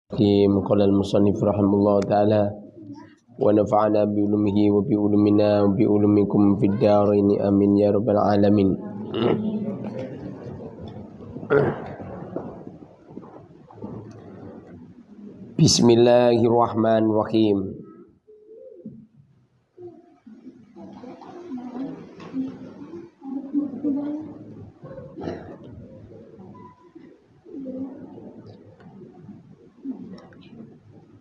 قال المصنف رحمه الله تعالى ونفعنا بعلومه وبعلومنا وبعلومكم في الدارين آمين يا رب العالمين. Bismillahirrahmanirrahim.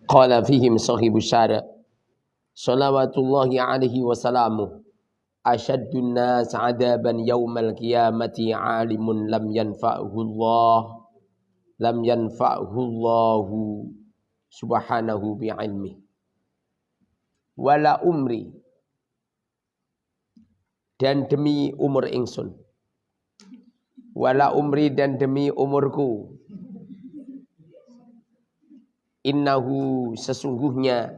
Qala fihim sahibus syara salawatullahi alaihi wasalamu asyaddun nas adaban yaumal qiyamati alimun lam yanfa'hu Allahu subhanahu bi'ilmi wala umri, dan demi umur ingsun, wala umri, dan demi umurku, innahu, sesungguhnya,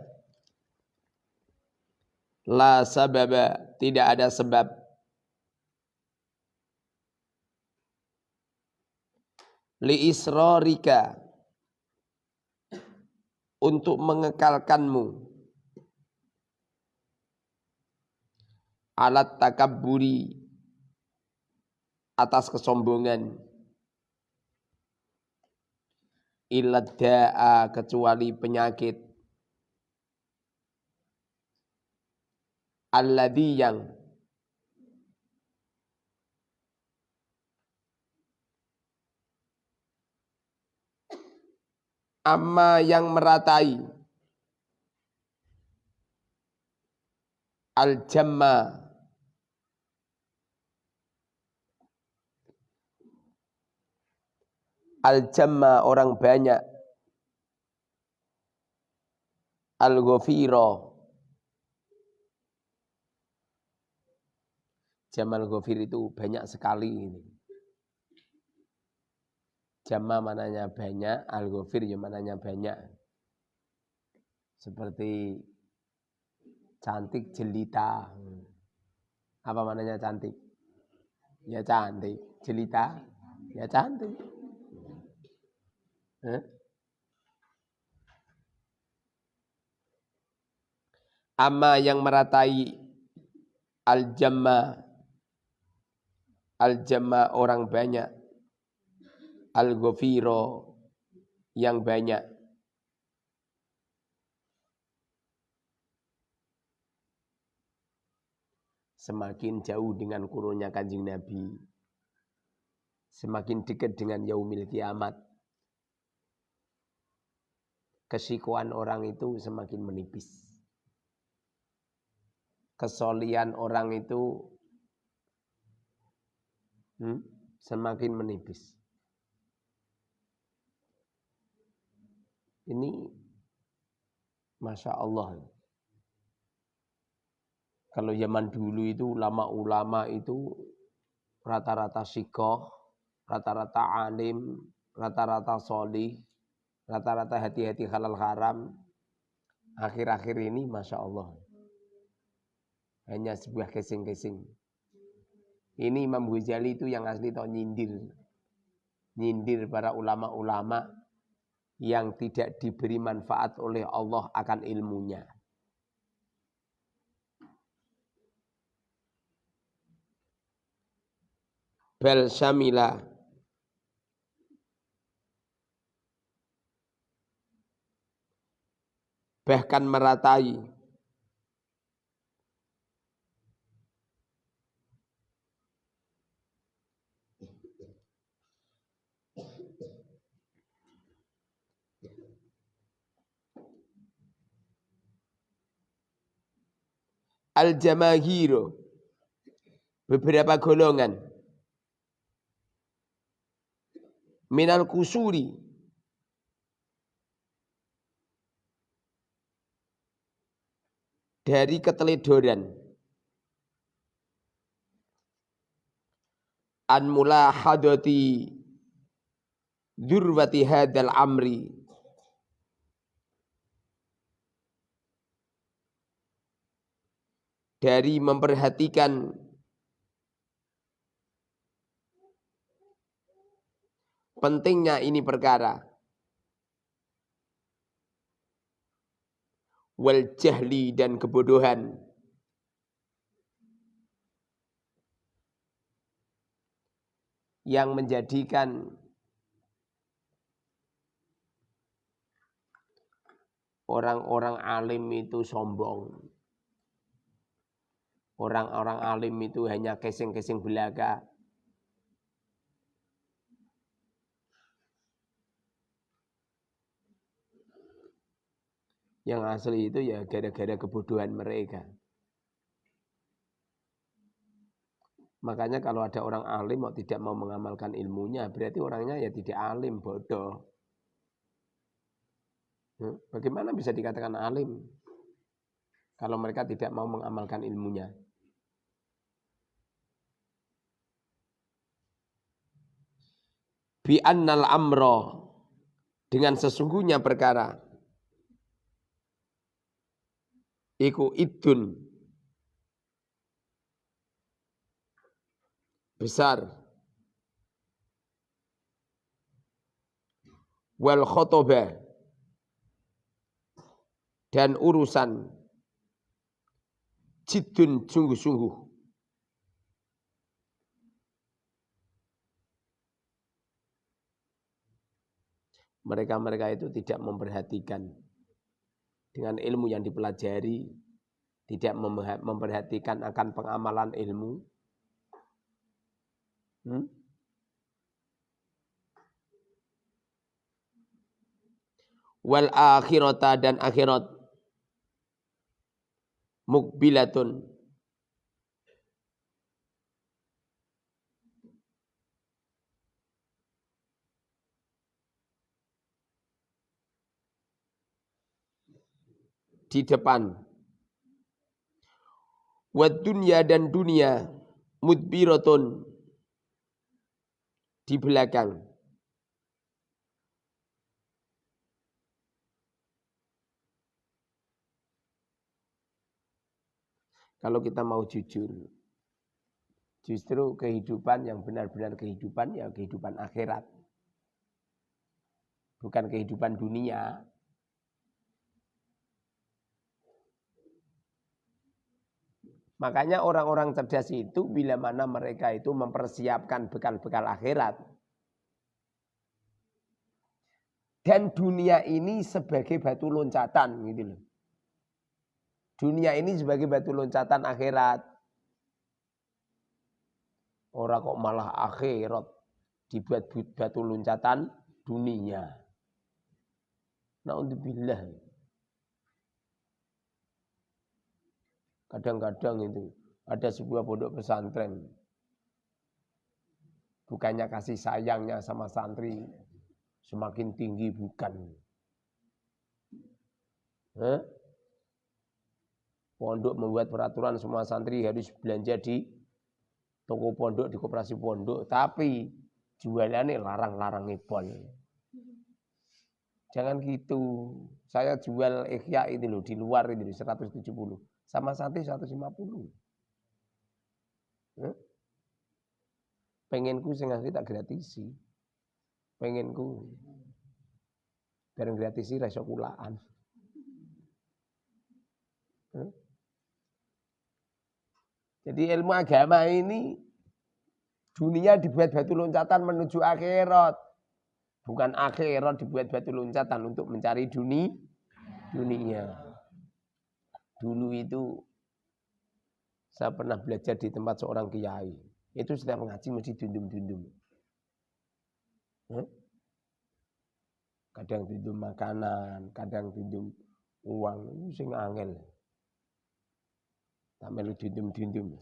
la sababa, tidak ada sebab, li israrika, untuk mengekalkanmu, alat takabburi, atas kesombongan, ilad da'a, kecuali penyakit, alladhi, yang amma, yang meratai, al-jamma, al-jamma, orang banyak, al-ghafira, jamal ghafir itu banyak sekali ini. Jamma mananya banyak, al-ghafir ya mananya banyak. Seperti cantik jelita. Apa mananya cantik? Ya cantik. Jelita? Ya cantik. Amma, yang meratai, al-jamma, al-jamma, orang banyak, al-ghafiro, yang banyak. Semakin jauh dengan kurunnya Kanjeng Nabi, semakin dekat dengan yaumil kiamat, kesikuan orang itu semakin menipis. Kesolian orang itu semakin menipis. Ini Masya Allah. Kalau zaman dulu itu ulama-ulama itu rata-rata sikoh, rata-rata alim, rata-rata sholih, rata-rata hati-hati halal haram. Akhir-akhir ini Masya Allah, hanya sebuah kesing-kesing. Ini Imam Ghazali itu yang asli toh nyindir para ulama-ulama yang tidak diberi manfaat oleh Allah akan ilmunya. Bal syamila, bahkan meratai, al-jamaahiro, beberapa golongan, minal kusuri, dari keteledoran, an mulahadati dzurwati hadzal amri, dari memperhatikan pentingnya ini perkara, wal jahli dan kebodohan. Yang menjadikan orang-orang alim itu sombong. Orang-orang alim itu hanya kesing-kesing belaka. Yang asli itu ya gara-gara kebodohan mereka. Makanya kalau ada orang alim mau tidak mau mengamalkan ilmunya, berarti orangnya ya tidak alim, bodoh. Bagaimana bisa dikatakan alim kalau mereka tidak mau mengamalkan ilmunya? Bi annal amro, dengan sesungguhnya perkara iku idun besar wal khotobah dan urusan jidun sungguh-sungguh. Mereka-mereka itu tidak memperhatikan dengan ilmu yang dipelajari, tidak memperhatikan akan pengamalan ilmu. Wal akhirata dan akhirat mukbilatun di depan. Wad dunya dan dunia mudbiratun di belakang. Kalau kita mau jujur, justru kehidupan yang benar-benar kehidupan ya kehidupan akhirat. Bukan kehidupan dunia. Makanya orang-orang cerdas itu bila mana mereka itu mempersiapkan bekal-bekal akhirat. Dan dunia ini sebagai batu loncatan gitu loh. Dunia ini sebagai batu loncatan akhirat. Orang kok malah akhirat dibuat batu loncatan dunia. Na'udzubillah. Kadang-kadang itu ada sebuah pondok pesantren. Bukannya kasih sayangnya sama santri semakin tinggi, bukan. Pondok membuat peraturan semua santri harus belanja di toko pondok, di koperasi pondok. Tapi jualannya larang-larang ngepol. Jangan gitu. Saya jual ikhya itu loh, di luar itu 170. Sama santri 150. Pengenku sing asli tak gratisi. Pengenku bareng gratisi ra iso kulaan. Jadi ilmu agama ini dunia dibuat batu loncatan menuju akhirat. Bukan akhirat dibuat batu loncatan untuk mencari dunia. Dulu itu saya pernah belajar di tempat seorang kiai. Itu setiap ngaji mesti dundum-dundum. Kadang dundum makanan, kadang dundum uang. Itu sing angel. Tak melu dundum-dundum.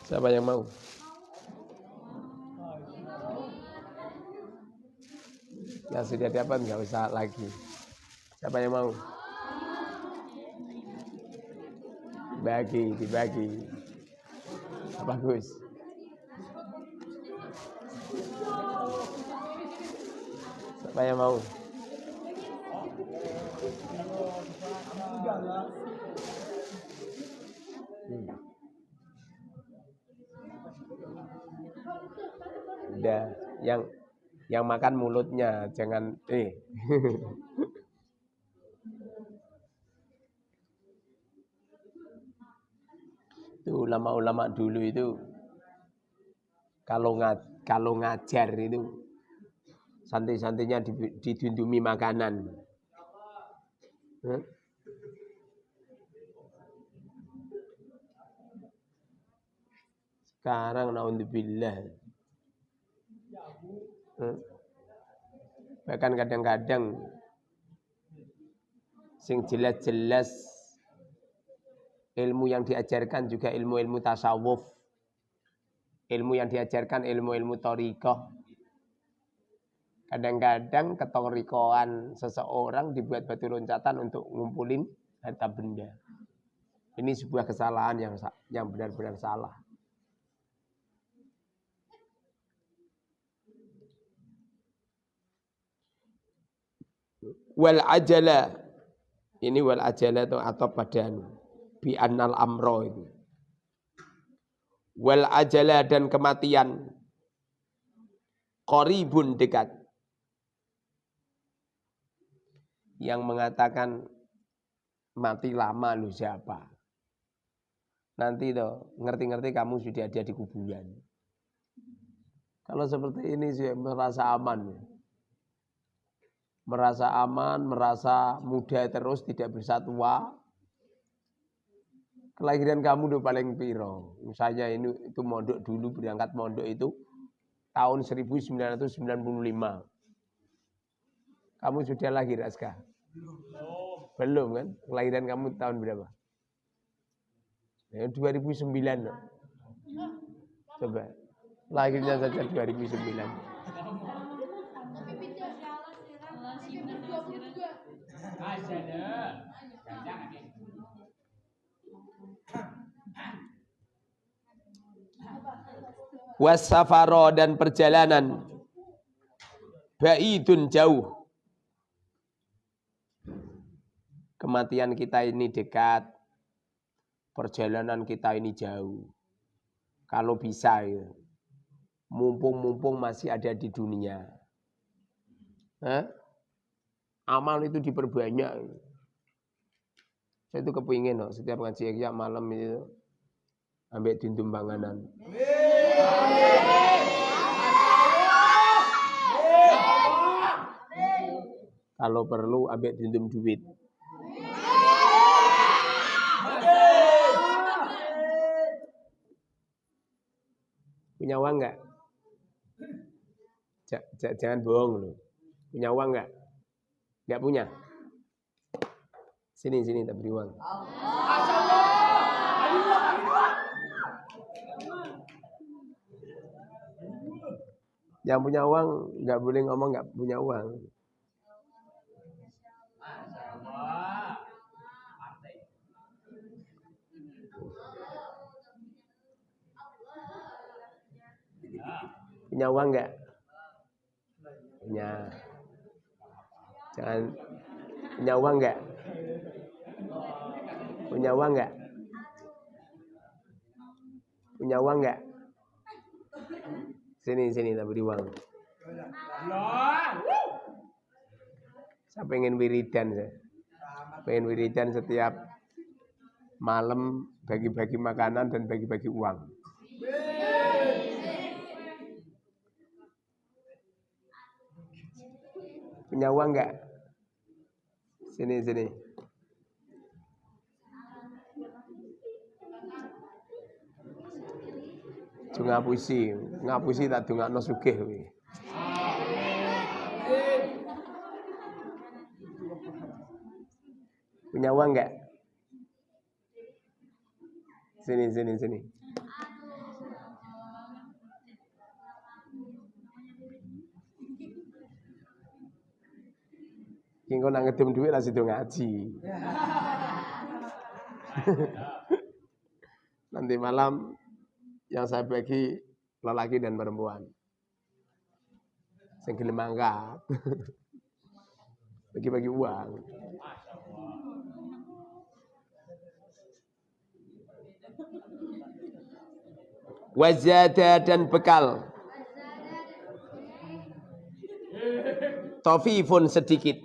Siapa yang mau? Yang sudah dapat nggak usah lagi. Siapa yang mau? Dibagi. Bagus. Siapa yang mau? Udah, yang Yang makan mulutnya, jangan Itu ulama-ulama dulu itu kalau ngajar itu santri-santrinya didundumi makanan. Sekarang naudzubillah. Bahkan kadang-kadang sing jelas-jelas ilmu yang diajarkan juga ilmu-ilmu tasawuf. Ilmu yang diajarkan ilmu-ilmu thariqah. Kadang-kadang ketorikoan seseorang dibuat batu loncatan untuk ngumpulin harta benda. Ini sebuah kesalahan yang benar-benar salah. Wal ajala, ini wal ajala itu atau padan bi annal amro itu. Wal ajala dan kematian qaribun dekat. Yang mengatakan mati lama lu siapa? Nanti toh ngerti-ngerti kamu sudah ada di kuburan. Kalau seperti ini sih merasa aman. Merasa aman, merasa muda terus, tidak bisa tua. Kelahiran kamu udah paling piro. Misalnya itu mondok dulu, berangkat mondok itu tahun 1995. Kamu sudah lahir, Aska? Belum kan? Kelahiran kamu tahun berapa? Ya, 2009. Coba. Lahirnya saja 2009. Wasafaro dan perjalanan baidun jauh. Kematian kita ini dekat, perjalanan kita ini jauh. Kalau bisa ya, mumpung masih ada di dunia. Amal itu diperbanyak. Saya itu kepingin loh, setiap ngaji ya malam itu ambil dindum panganan. Kalau perlu ambil dindum duit. Punya uang enggak? Jangan bohong loh. Punya uang enggak? Enggak punya? Sini tak beri uang. Yang punya uang enggak boleh ngomong enggak punya uang. Punya uang enggak? Punya. Jangan punya uang enggak? Punya uang enggak? Punya uang enggak? Sini tak beri uang. Saya pengen wiridan saya. Pengen wiridan setiap malam bagi-bagi makanan dan bagi-bagi uang. Punya uang enggak? Sini. Ngapusi tak dongakno sugih kowe. Punya uang enggak? Sini. Ki engko nak ngedum dhuwit ra sido ngaji. Nanti malam yang saya bagi lelaki dan perempuan. Sing gelem mangkat. Bagi-bagi uang. Wazada dan bekal. Tofifun sedikit.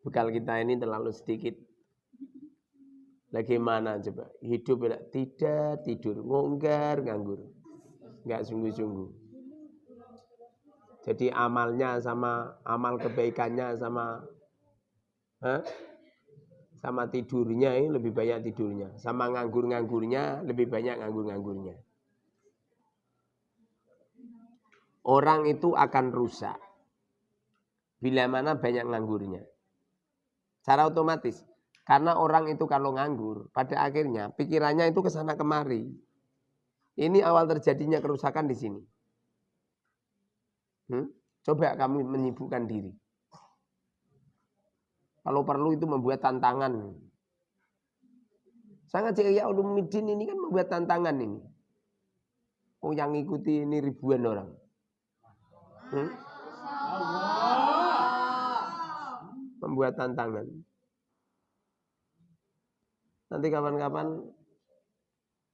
Bekal kita ini terlalu sedikit. Bagaimana coba? Hidup tidak tidur, ngonggar, nganggur. Enggak sungguh-sungguh. Jadi amalnya sama amal kebaikannya sama sama tidurnya ini lebih banyak tidurnya. Sama nganggur-nganggurnya lebih banyak nganggur-nganggurnya. Orang itu akan rusak bila mana banyak nganggurnya. Secara otomatis. Karena orang itu kalau nganggur, pada akhirnya pikirannya itu ke sana kemari. Ini awal terjadinya kerusakan di sini. Coba kamu menyibukkan diri. Kalau perlu itu membuat tantangan. Sangat Ihya Ulumuddin ini kan membuat tantangan ini. Oh, yang ikuti ini ribuan orang. Membuat tantangan. Nanti kapan-kapan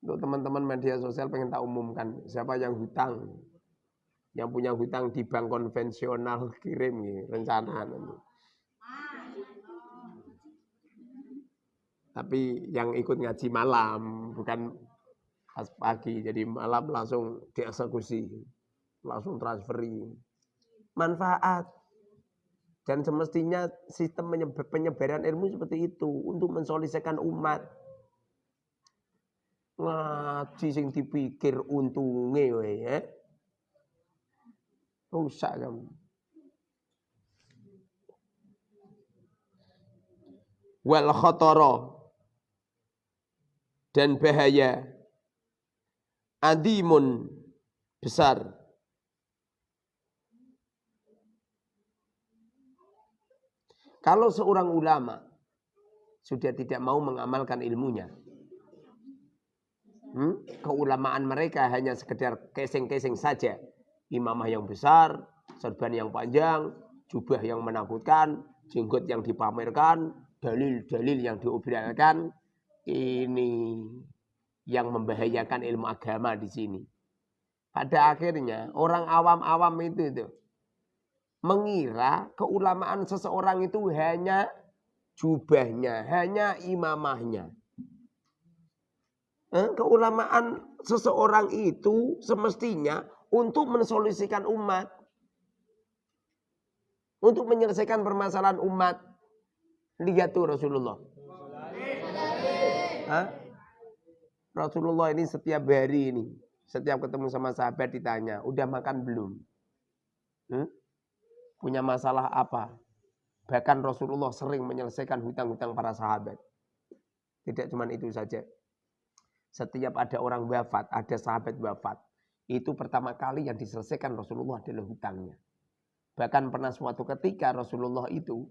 untuk teman-teman media sosial pengen tak umumkan siapa yang hutang. Yang punya hutang di bank konvensional kirim nih, rencana nanti. Tapi yang ikut ngaji malam, bukan pas pagi. Jadi malam langsung dieksekusi, langsung transferi. Manfaat. Dan semestinya sistem penyebaran ilmu seperti itu untuk mensolisikan umat. Ngaji sing dipikir untunge ya. Rusak kamu. Wal khotoro dan bahaya adimun besar. Kalau seorang ulama sudah tidak mau mengamalkan ilmunya, keulamaan mereka hanya sekedar keseng-keseng saja. Imamah yang besar, serban yang panjang, jubah yang menakutkan, jenggot yang dipamerkan, dalil-dalil yang diobrolkan, ini yang membahayakan ilmu agama di sini. Pada akhirnya orang awam-awam itu mengira keulamaan seseorang itu hanya jubahnya, hanya imamahnya. Keulamaan seseorang itu semestinya untuk mensolusikan umat. Untuk menyelesaikan permasalahan umat. Lihat tuh Rasulullah. Rasulullah ini setiap hari ini, setiap ketemu sama sahabat ditanya, udah makan belum? Punya masalah apa? Bahkan Rasulullah sering menyelesaikan hutang-hutang para sahabat. Tidak cuma itu saja. Setiap ada orang wafat, ada sahabat wafat, itu pertama kali yang diselesaikan Rasulullah adalah hutangnya. Bahkan pernah suatu ketika Rasulullah itu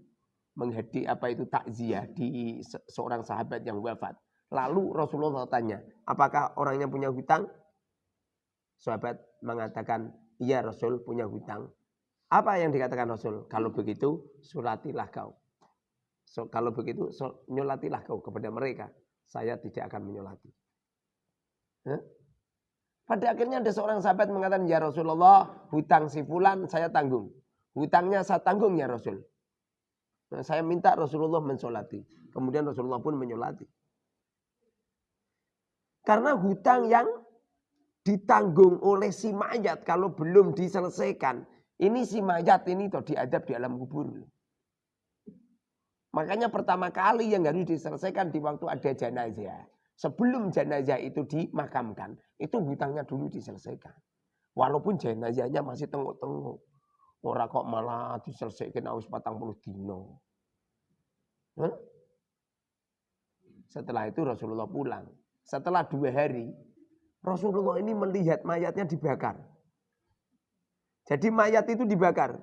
takziah di seorang sahabat yang wafat. Lalu Rasulullah tanya, apakah orangnya punya hutang? Sahabat mengatakan, iya Rasul punya hutang. Apa yang dikatakan Rasul? Kalau begitu, sulatilah kau. Kalau begitu, nyolatilah kau kepada mereka. Saya tidak akan menyolati. Pada akhirnya ada seorang sahabat mengatakan, ya Rasulullah, hutang si fulan saya tanggung. Hutangnya saya tanggung ya Rasul. Nah, saya minta Rasulullah mensolati. Kemudian Rasulullah pun menyolati. Karena hutang yang ditanggung oleh si mayat kalau belum diselesaikan, ini si mayat ini toh diadab di alam kubur. Makanya pertama kali yang harus diselesaikan di waktu ada jenazah. Sebelum jenazah itu dimakamkan, itu hutangnya dulu diselesaikan. Walaupun jenazahnya masih tengok-tengok. Orang kok malah diselesaikan harus 40 dino. Setelah itu Rasulullah pulang. Setelah 2 hari, Rasulullah ini melihat mayatnya dibakar. Jadi mayat itu dibakar.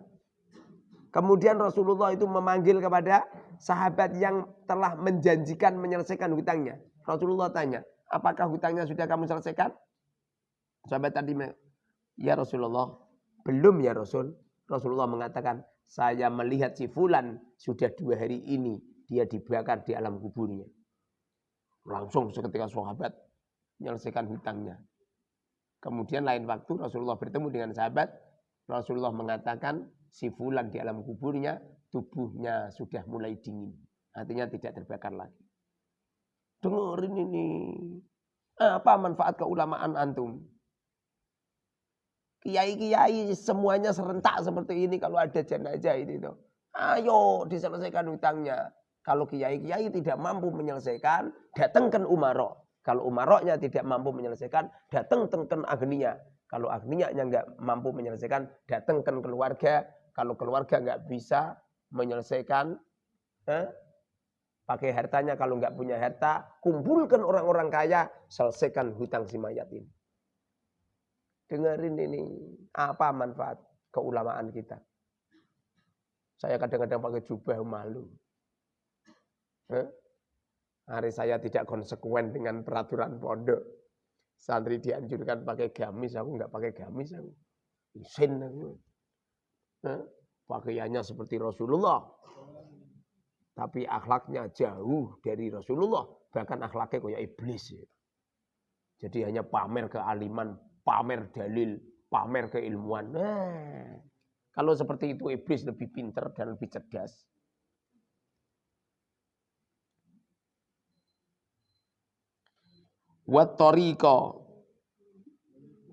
Kemudian Rasulullah itu memanggil kepada sahabat yang telah menjanjikan menyelesaikan hutangnya. Rasulullah tanya, apakah hutangnya sudah kamu selesaikan? Sahabat tadi, ya Rasulullah, belum ya Rasul. Rasulullah mengatakan, saya melihat si fulan sudah 2 hari ini dia dibakar di alam kuburnya. Langsung seketika sahabat menyelesaikan hutangnya. Kemudian lain waktu Rasulullah bertemu dengan sahabat, Rasulullah mengatakan si fulan di alam kuburnya tubuhnya sudah mulai dingin. Artinya tidak terbakar lagi. Dengerin ini. Apa manfaat keulamaan antum? Kiai-kiai semuanya serentak seperti ini kalau ada jenazah ini tuh. Ayo diselesaikan hutangnya. Kalau kiai-kiai tidak mampu menyelesaikan, datangkan umaro. Kalau umaroknya tidak mampu menyelesaikan, datangkan agniya. Kalau agnianya nggak mampu menyelesaikan, datangkan keluarga. Kalau keluarga nggak bisa menyelesaikan, pakai hartanya. Kalau nggak punya harta, kumpulkan orang-orang kaya, selesaikan hutang si mayat ini. Dengerin ini, apa manfaat keulamaan kita? Saya kadang-kadang pakai jubah malu. Hari saya tidak konsekuen dengan peraturan pondok. Santri dianjurkan pakai gamis, aku nggak pakai gamis. Aku isin aku. Pakaiannya seperti Rasulullah. Tapi akhlaknya jauh dari Rasulullah. Bahkan akhlaknya kayak iblis. Jadi hanya pamer kealiman, pamer dalil, pamer keilmuan. Kalau seperti itu iblis lebih pintar dan lebih cerdas. Wattoriko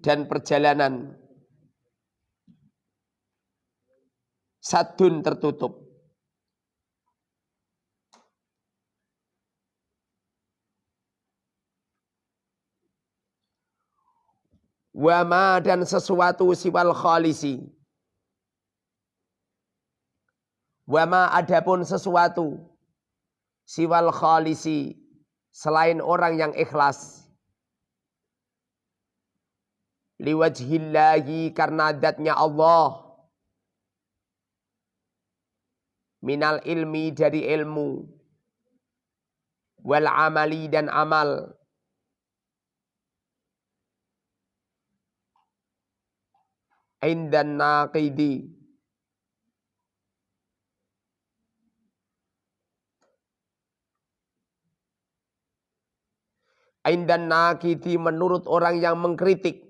dan perjalanan sadun tertutup. Wama dan sesuatu siwal khalisi. Wama adapun sesuatu siwal khalisi selain orang yang ikhlas. Liwajhillahi karena datnya Allah. Minal ilmi dari ilmu. Wal amali dan amal. Indan naqidi. Indan naqidi menurut orang yang mengkritik.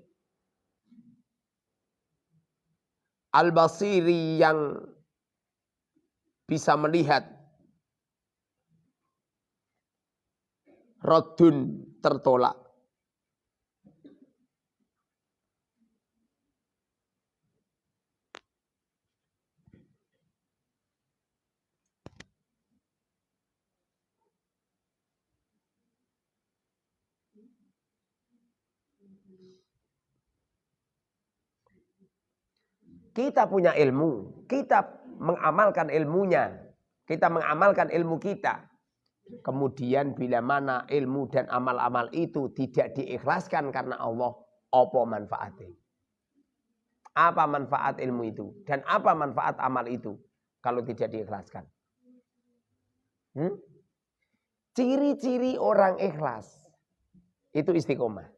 Al-Basiri yang bisa melihat. Rodun tertolak. Kita punya ilmu, kita mengamalkan ilmunya, kita mengamalkan ilmu kita. Kemudian bila mana ilmu dan amal-amal itu tidak diikhlaskan karena Allah, apa manfaatnya? Apa manfaat ilmu itu? Dan apa manfaat amal itu kalau tidak diikhlaskan? Ciri-ciri orang ikhlas itu istiqomah.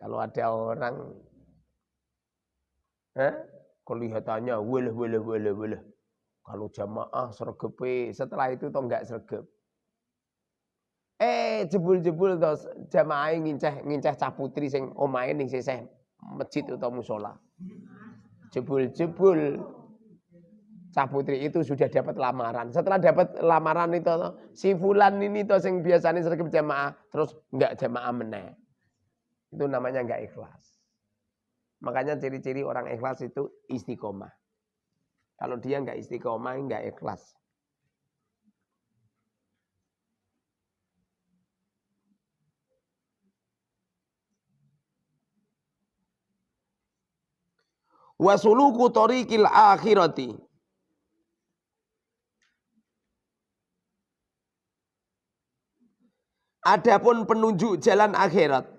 Kalau ada orang kelihatannya wele. Kalau jamaah sergepe, setelah itu toh enggak sergep. Jebul-jebul toh jamaah nginceh cah putri sing omahe ning sisih masjid atau musola. Jebul-jebul cah putri itu sudah dapat lamaran. Setelah dapat lamaran itu si fulan ini toh sing biasanya sergep jamaah terus enggak jamaah meneh. Itu namanya enggak ikhlas. Makanya ciri-ciri orang ikhlas itu istiqomah. Kalau dia enggak istiqomah, enggak ikhlas. Wasuluku tariqil akhirati. Adapun penunjuk jalan akhirat.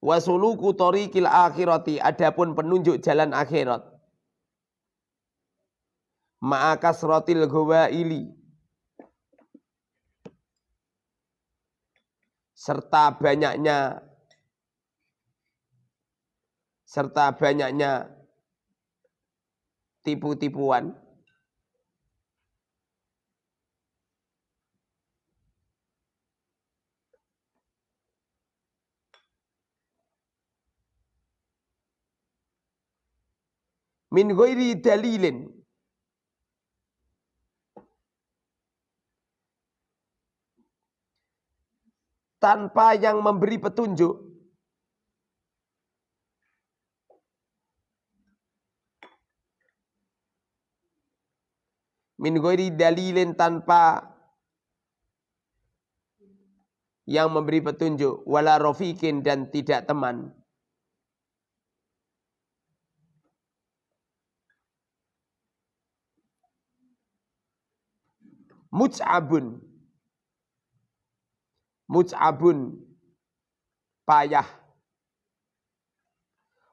Wasuluku tariqil akhirati. Adapun penunjuk jalan akhirat. Ma'akasratil ghawaili. Serta banyaknya tipu-tipuan. Min ghairi dalilin. Tanpa yang memberi petunjuk. Min ghairi dalilin, tanpa yang memberi petunjuk. Wala rafiqin, dan tidak teman. Mut'abun payah.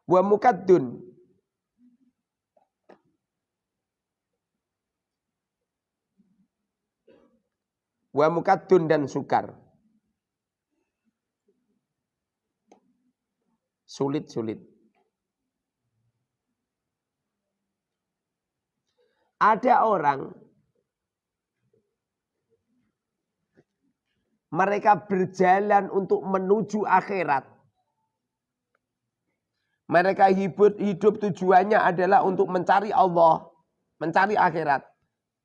Wa mukaddun dan sukar. Sulit. Ada orang, mereka berjalan untuk menuju akhirat. Mereka hidup tujuannya adalah untuk mencari Allah, mencari akhirat.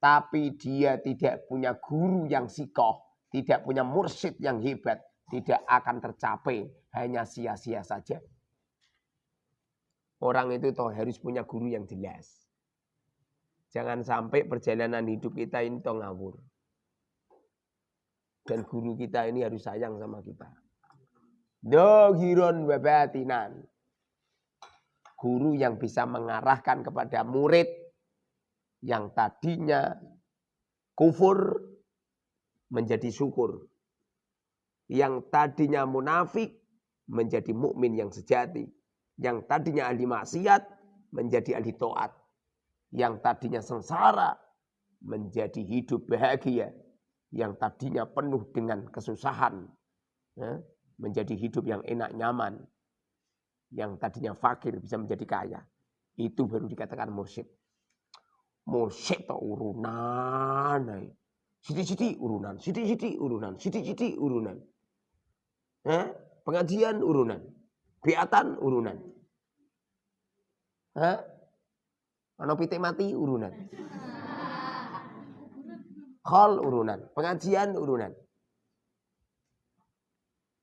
Tapi dia tidak punya guru yang sikoh, tidak punya mursyid yang hebat, tidak akan tercapai, hanya sia-sia saja. Orang itu toh harus punya guru yang jelas. Jangan sampai perjalanan hidup kita ini toh ngawur. Dan guru kita ini harus sayang sama kita. Dohiron wa batinan. Guru yang bisa mengarahkan kepada murid yang tadinya kufur menjadi syukur. Yang tadinya munafik menjadi mukmin yang sejati. Yang tadinya ahli maksiat menjadi ahli taat. Yang tadinya sengsara menjadi hidup bahagia. Yang tadinya penuh dengan kesusahan menjadi hidup yang enak nyaman. Yang tadinya fakir bisa menjadi kaya. Itu baru dikatakan mursyid. Mursyid itu urunan. Siti-siti urunan. Siti-siti urunan. Siti-siti urunan. Pengajian urunan. Biatan urunan. Ana pitik mati urunan. Khol urunan. Pengajian urunan.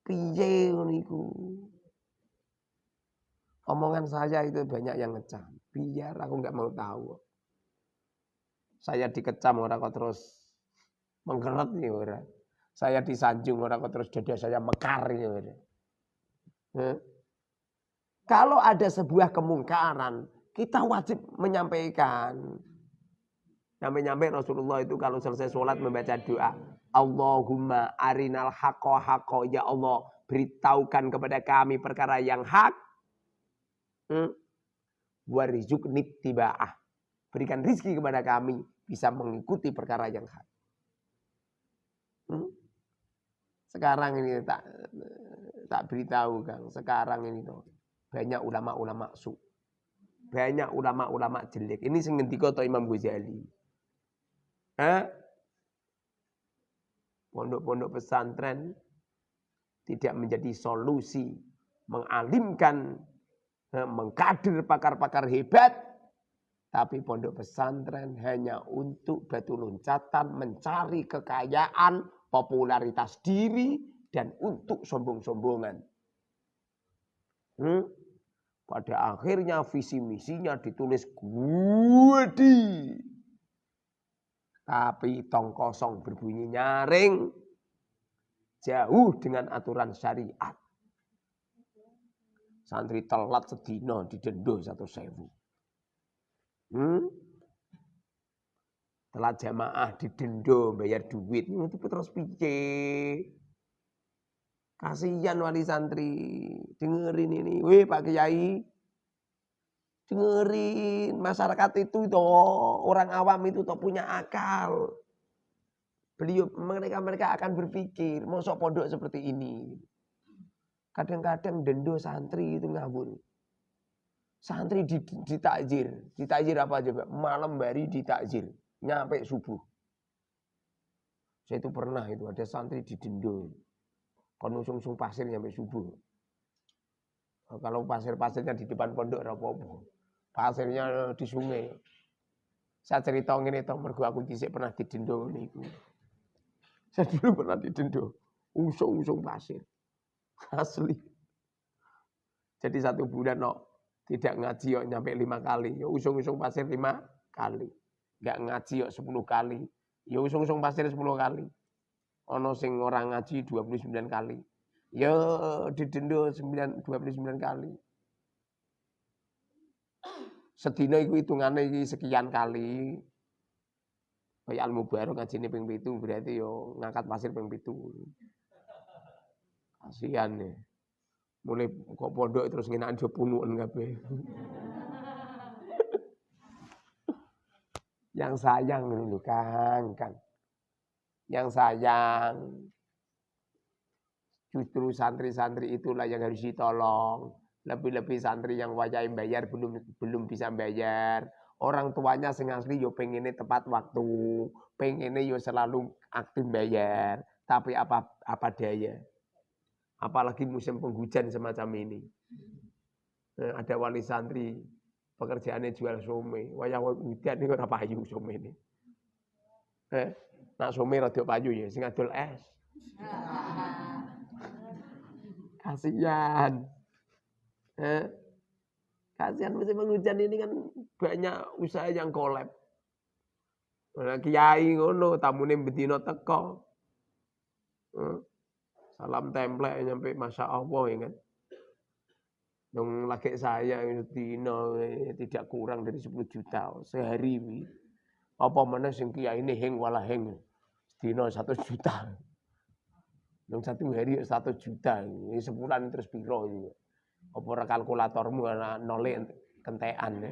Piye niku? Omongan saya itu banyak yang ngecam. Biar aku nggak mau tahu. Saya dikecam orang kok terus menggeret nih orang. Saya disanjung orang kok terus dada saya mekar nih orang. Kalau ada sebuah kemungkaran, kita wajib menyampaikan. Nyampe-nyampe Rasulullah itu kalau selesai sholat membaca doa. Allahumma arinal haqqa haqqa. Ya Allah, beritahukan kepada kami perkara yang hak. Warizukni tiba'ah. Berikan rizki kepada kami bisa mengikuti perkara yang hak. Sekarang ini tak beritahu Kang. Sekarang ini tuh banyak ulama-ulama su. Banyak ulama-ulama jelek. Ini sing ngendika to Imam Ghazali. Pondok-pondok pesantren tidak menjadi solusi mengalimkan, mengkader pakar-pakar hebat, tapi pondok pesantren hanya untuk batu loncatan, mencari kekayaan, popularitas diri, dan untuk sombong-sombongan. Pada akhirnya visi misinya ditulis gede. Tapi tong kosong berbunyi nyaring. Jauh dengan aturan syariat. Santri telat sedina didenda 1.000. Telat jamaah didenda bayar duit. Itu terus piye? Kasihan wali santri. Dengerin ini. Weh Pak Kiai. Dengerin. Masyarakat itu orang awam itu punya akal. Mereka akan berpikir. Mosok pondok seperti ini. Kadang-kadang dendo santri itu ngawur. Santri ditakjir. Ditakjir apa aja Pak? Malam hari ditakjir. Nyampe subuh. Saya itu pernah itu ada santri didendo. Kon usung-usung pasir nyampe subuh. Kalau pasir-pasirnya di depan pondok apa-apa. Pasirnya di sungai. Saya cerita ngene to, mergo aku dhisik pernah didenda niku. Saya dulu pernah didenda. Usung-usung pasir. Asli. Jadi 1 bulan tidak ngaji nyampe 5 kali. Ya usung-usung pasir 5 kali. Enggak ngaji 10 kali. Ya usung-usung pasir 10 kali. Ono sing orang ngaji 29 kali. Ya didenda 29 kali. Sedina iku hitungane iki sekian kali. Kayak Al-Mubarok ngajine ping 7 berarti yo ngangkat pasir ping 7. Kasihan nih. Mulai kok pondok terus ngenakan do punuken kabeh. Yang sayang dulu Kang. Yang sayang. Justru santri-santri itulah yang harus ditolong. Lebih-lebih santri yang wajah bayar belum bisa bayar. Orang tuanya sing asli yo pengennya tepat waktu, pengennya yo selalu aktif bayar. Tapi apa daya? Apalagi musim penghujan semacam ini. Ada wali santri pekerjaannya jual somai. Wayah hujan ini ora payu somai ini. Nak somai rada payu ya, sing adol es. Kasihan. Kasihan musim penghujan ini kan banyak usaha yang kolab. Kiai ngono, tamune bedino teko. Salam template nyampe Masya Allah ya kan. Yang lagi saya dino tidak kurang dari 10 juta sehari. Apa mana sing kiai ini heng wala heng. Dino 1 juta. Yang 1 hari 1 juta. Ini sebulan terus piro juga. Apa kalkulatormu ana nole kentekan ya.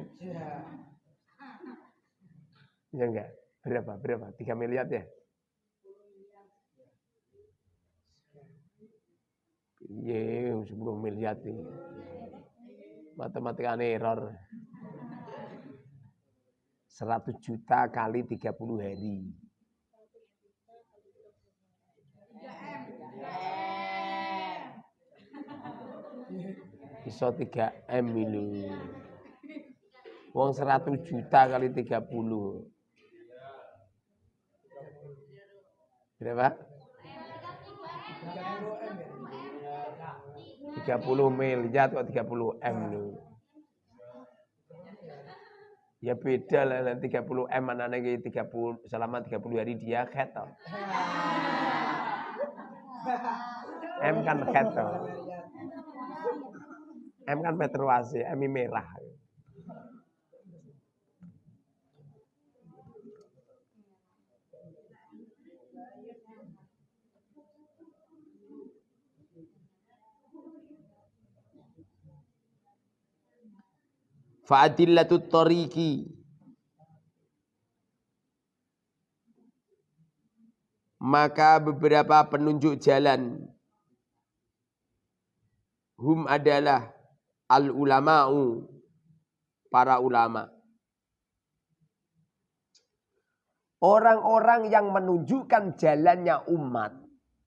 Ya enggak? Berapa? 3 miliar ya? Iya, 10 miliar ini. Matematika error. 100 juta kali 30 hari. Bisa 3M ini. Wong 100 juta kali 30. Berapa? 30 miliar kok 30 M nih. Ya beda lah 30 M mana lagi 30 selama 30 hari dia head toh. M kan head toh. M kan menstruasi, M merah. Fa'adillatut tariqi. Maka beberapa penunjuk jalan hum adalah al-ulama'u, para ulama. Orang-orang yang menunjukkan jalannya umat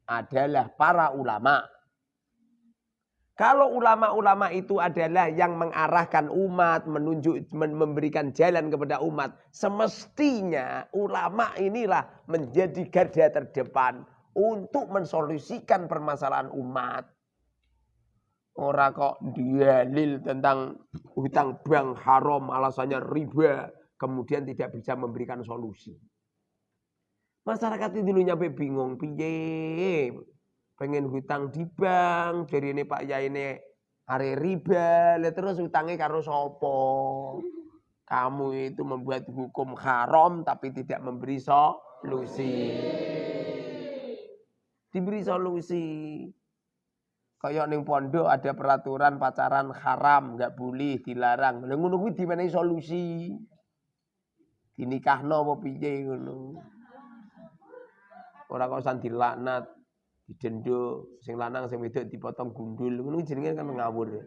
adalah para ulama. Kalau ulama-ulama itu adalah yang mengarahkan umat, memberikan jalan kepada umat, semestinya ulama inilah menjadi garda terdepan untuk mensolusikan permasalahan umat. Orang kok dalil tentang hutang bank haram, alasannya riba, kemudian tidak bisa memberikan solusi. Masyarakat itu dulu nyampe bingung, piye pengen hutang di bank, dari ini Pak Yai ini hari riba, terus hutangnya karo sopo. Kamu itu membuat hukum haram tapi tidak memberi solusi. Diberi solusi. Kayak ning pondok ada peraturan pacaran haram, nggak boleh, dilarang. Lha ngono kuwi dimenehi solusi. Dinikahno apa piye ngono. Ora kok san dilaknat. Didendo, sing lanang sing wedok dipotong gundul, ngono jenenge kan ngawur.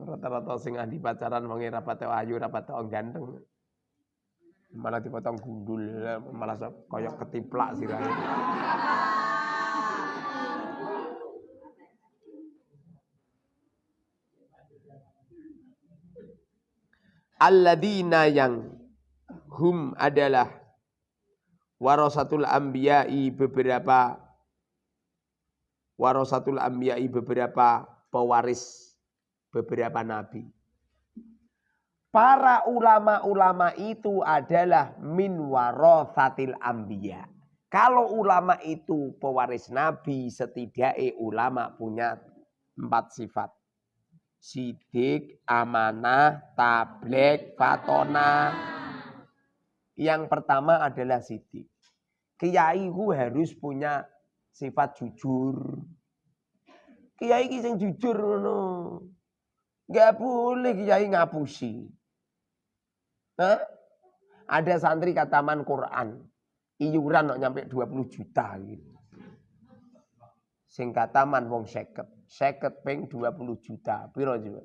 Rata-rata sing ahli pacaran wong ora patek ayu, ora patek ganteng. Malah dipotong gundul, malah koyok ketiplak sirahe. alladzina yang hum adalah warasatul anbiya'i beberapa pewaris beberapa nabi. Para ulama-ulama itu adalah min warasatil anbiya. Kalau ulama itu pewaris nabi, setidaknya ulama punya 4 sifat. Sidik, amanah, tabligh, fatona. Yang pertama adalah sidik. Kiai itu harus punya sifat jujur. Kiai iki sing jujur ngono. Enggak boleh kiai ngapusi. Hah? Ada santri kataman Quran, iuran kok nyampe 20 juta gitu. Sing kataman wong 50 ping 20 juta. Piro coba?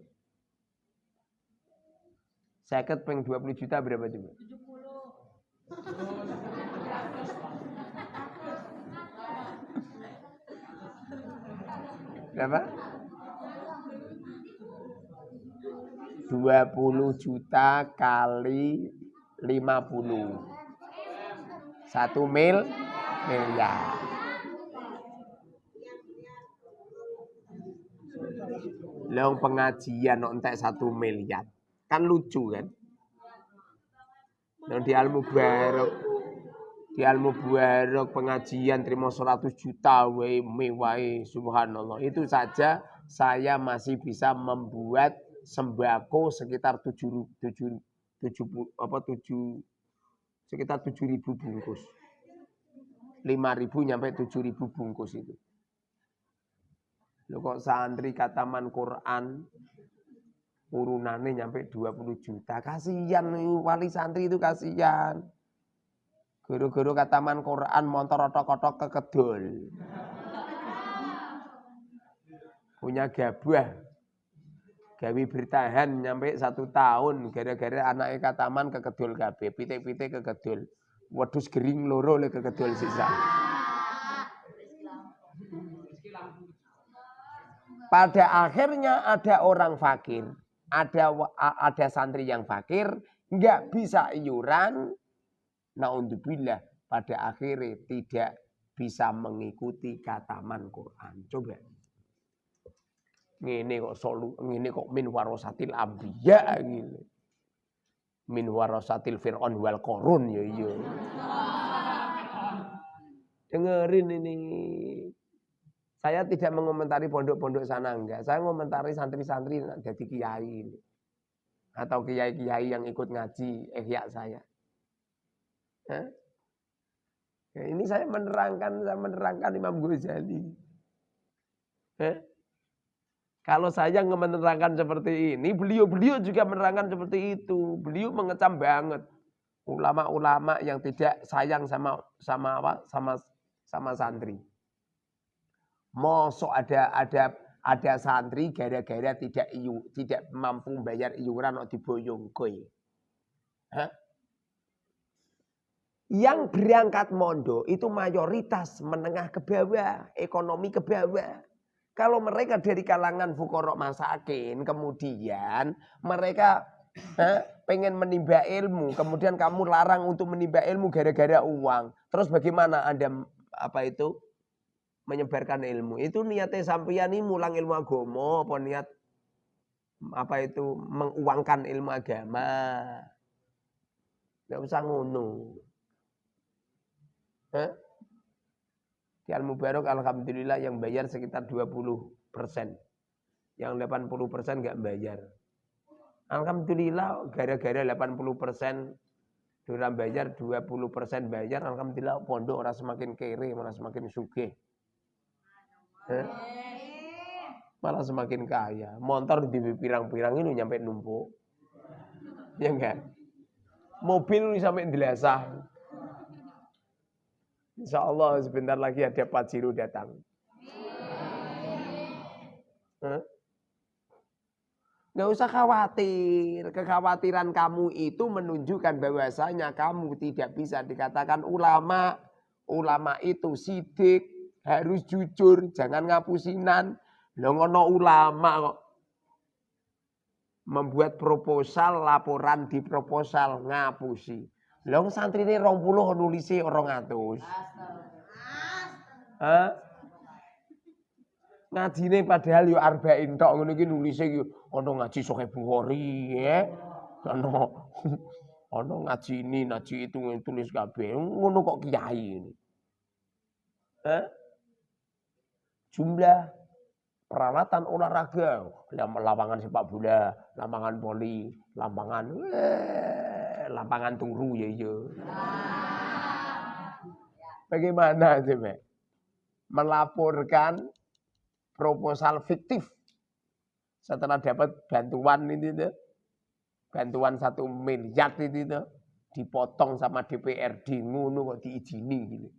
50 ping 20 juta berapa coba? 70. Berapa? 20 juta kali 50. 1 miliar. Long pengajian entek 1 miliar. Kan lucu kan? Di Al-Mubarok pengajian terima 100 juta mewah subhanallah. Itu saja saya masih bisa membuat sembako sekitar 7.000 bungkus. 5.000 nyampe 7.000 bungkus itu. Loh kok santri kataman Quran urunannya nyampe 20 juta. Kasihan wali santri itu kasihan. Guru-guru kataman Quran montor otok-otok kekedul. Punya gabah. Gawi bertahan nyampe 1 tahun gara-gara anaknya kataman kekedul kabeh, pitik-pitik kekedul. Wedhus gering loro le kekedul sisa. Pada akhirnya ada orang fakir, ada santri yang fakir, enggak bisa iuran, naudzubillah, pada akhirnya tidak bisa mengikuti kataman Quran. Coba. Ngene kok min warasatil anbiya gitu. Min warasatil fir'aun wal qarun ya iya. Dengerin ini. Saya tidak mengomentari pondok-pondok sana enggak. Saya mengomentari santri-santri jadi kiai ini. Atau kiai-kiai yang ikut ngaji ihya saya. Ya, ini saya menerangkan Imam Ghazali. Kalau saya menerangkan seperti ini, beliau juga menerangkan seperti itu. Beliau mengecam banget ulama-ulama yang tidak sayang sama santri. Mosok ada santri gara-gara tidak mampu bayar iuran atau diboyong kowe. Yang berangkat mondok itu mayoritas menengah ke bawah, ekonomi ke bawah. Kalau mereka dari kalangan fuqara masakin, kemudian mereka pengen menimba ilmu, kemudian kamu larang untuk menimba ilmu gara-gara uang. Terus bagaimana Anda menyebarkan ilmu? Itu niatnya sampeyan ini mulang ilmu agama, apa niat menguangkan ilmu agama? Enggak usah ngono. Di Al-Mubarok alhamdulillah yang bayar sekitar 20%. Yang 80% enggak bayar. Alhamdulillah gara-gara 80% orang bayar, 20% bayar, alhamdulillah pondok orang semakin kere, malah semakin sugih. Malah semakin kaya. Motor di pirang-pirang ini nyampe numpuk. Ya enggak? Mobil sampai dilasah. Insya Allah sebentar lagi ada Pajero datang. Nggak usah khawatir. Kekhawatiran kamu itu menunjukkan bahwasanya kamu tidak bisa dikatakan ulama. Ulama itu sidik, harus jujur, jangan ngapusinan. Loh ngono ulama kok membuat proposal, laporan di proposal ngapusi. Lah santri ini 20 nulisi 200. Hah? Ngajine padahal yo arba'in tok ngono iki nulise yo ana ngaji Sahih Bukhari ya. Ana ngaji ini, ngaji itu tulis kabeh. Ngono kok kiai ini. Hah? Jumlah peralatan olahraga, lapangan sepak bola, lapangan voli, lapangan turu ya iya. Bagaimana coba? Melaporkan proposal fiktif setelah dapat bantuan itu tuh, bantuan 1 miliar itu tuh, dipotong sama DPRD ngono kok diizini gitu.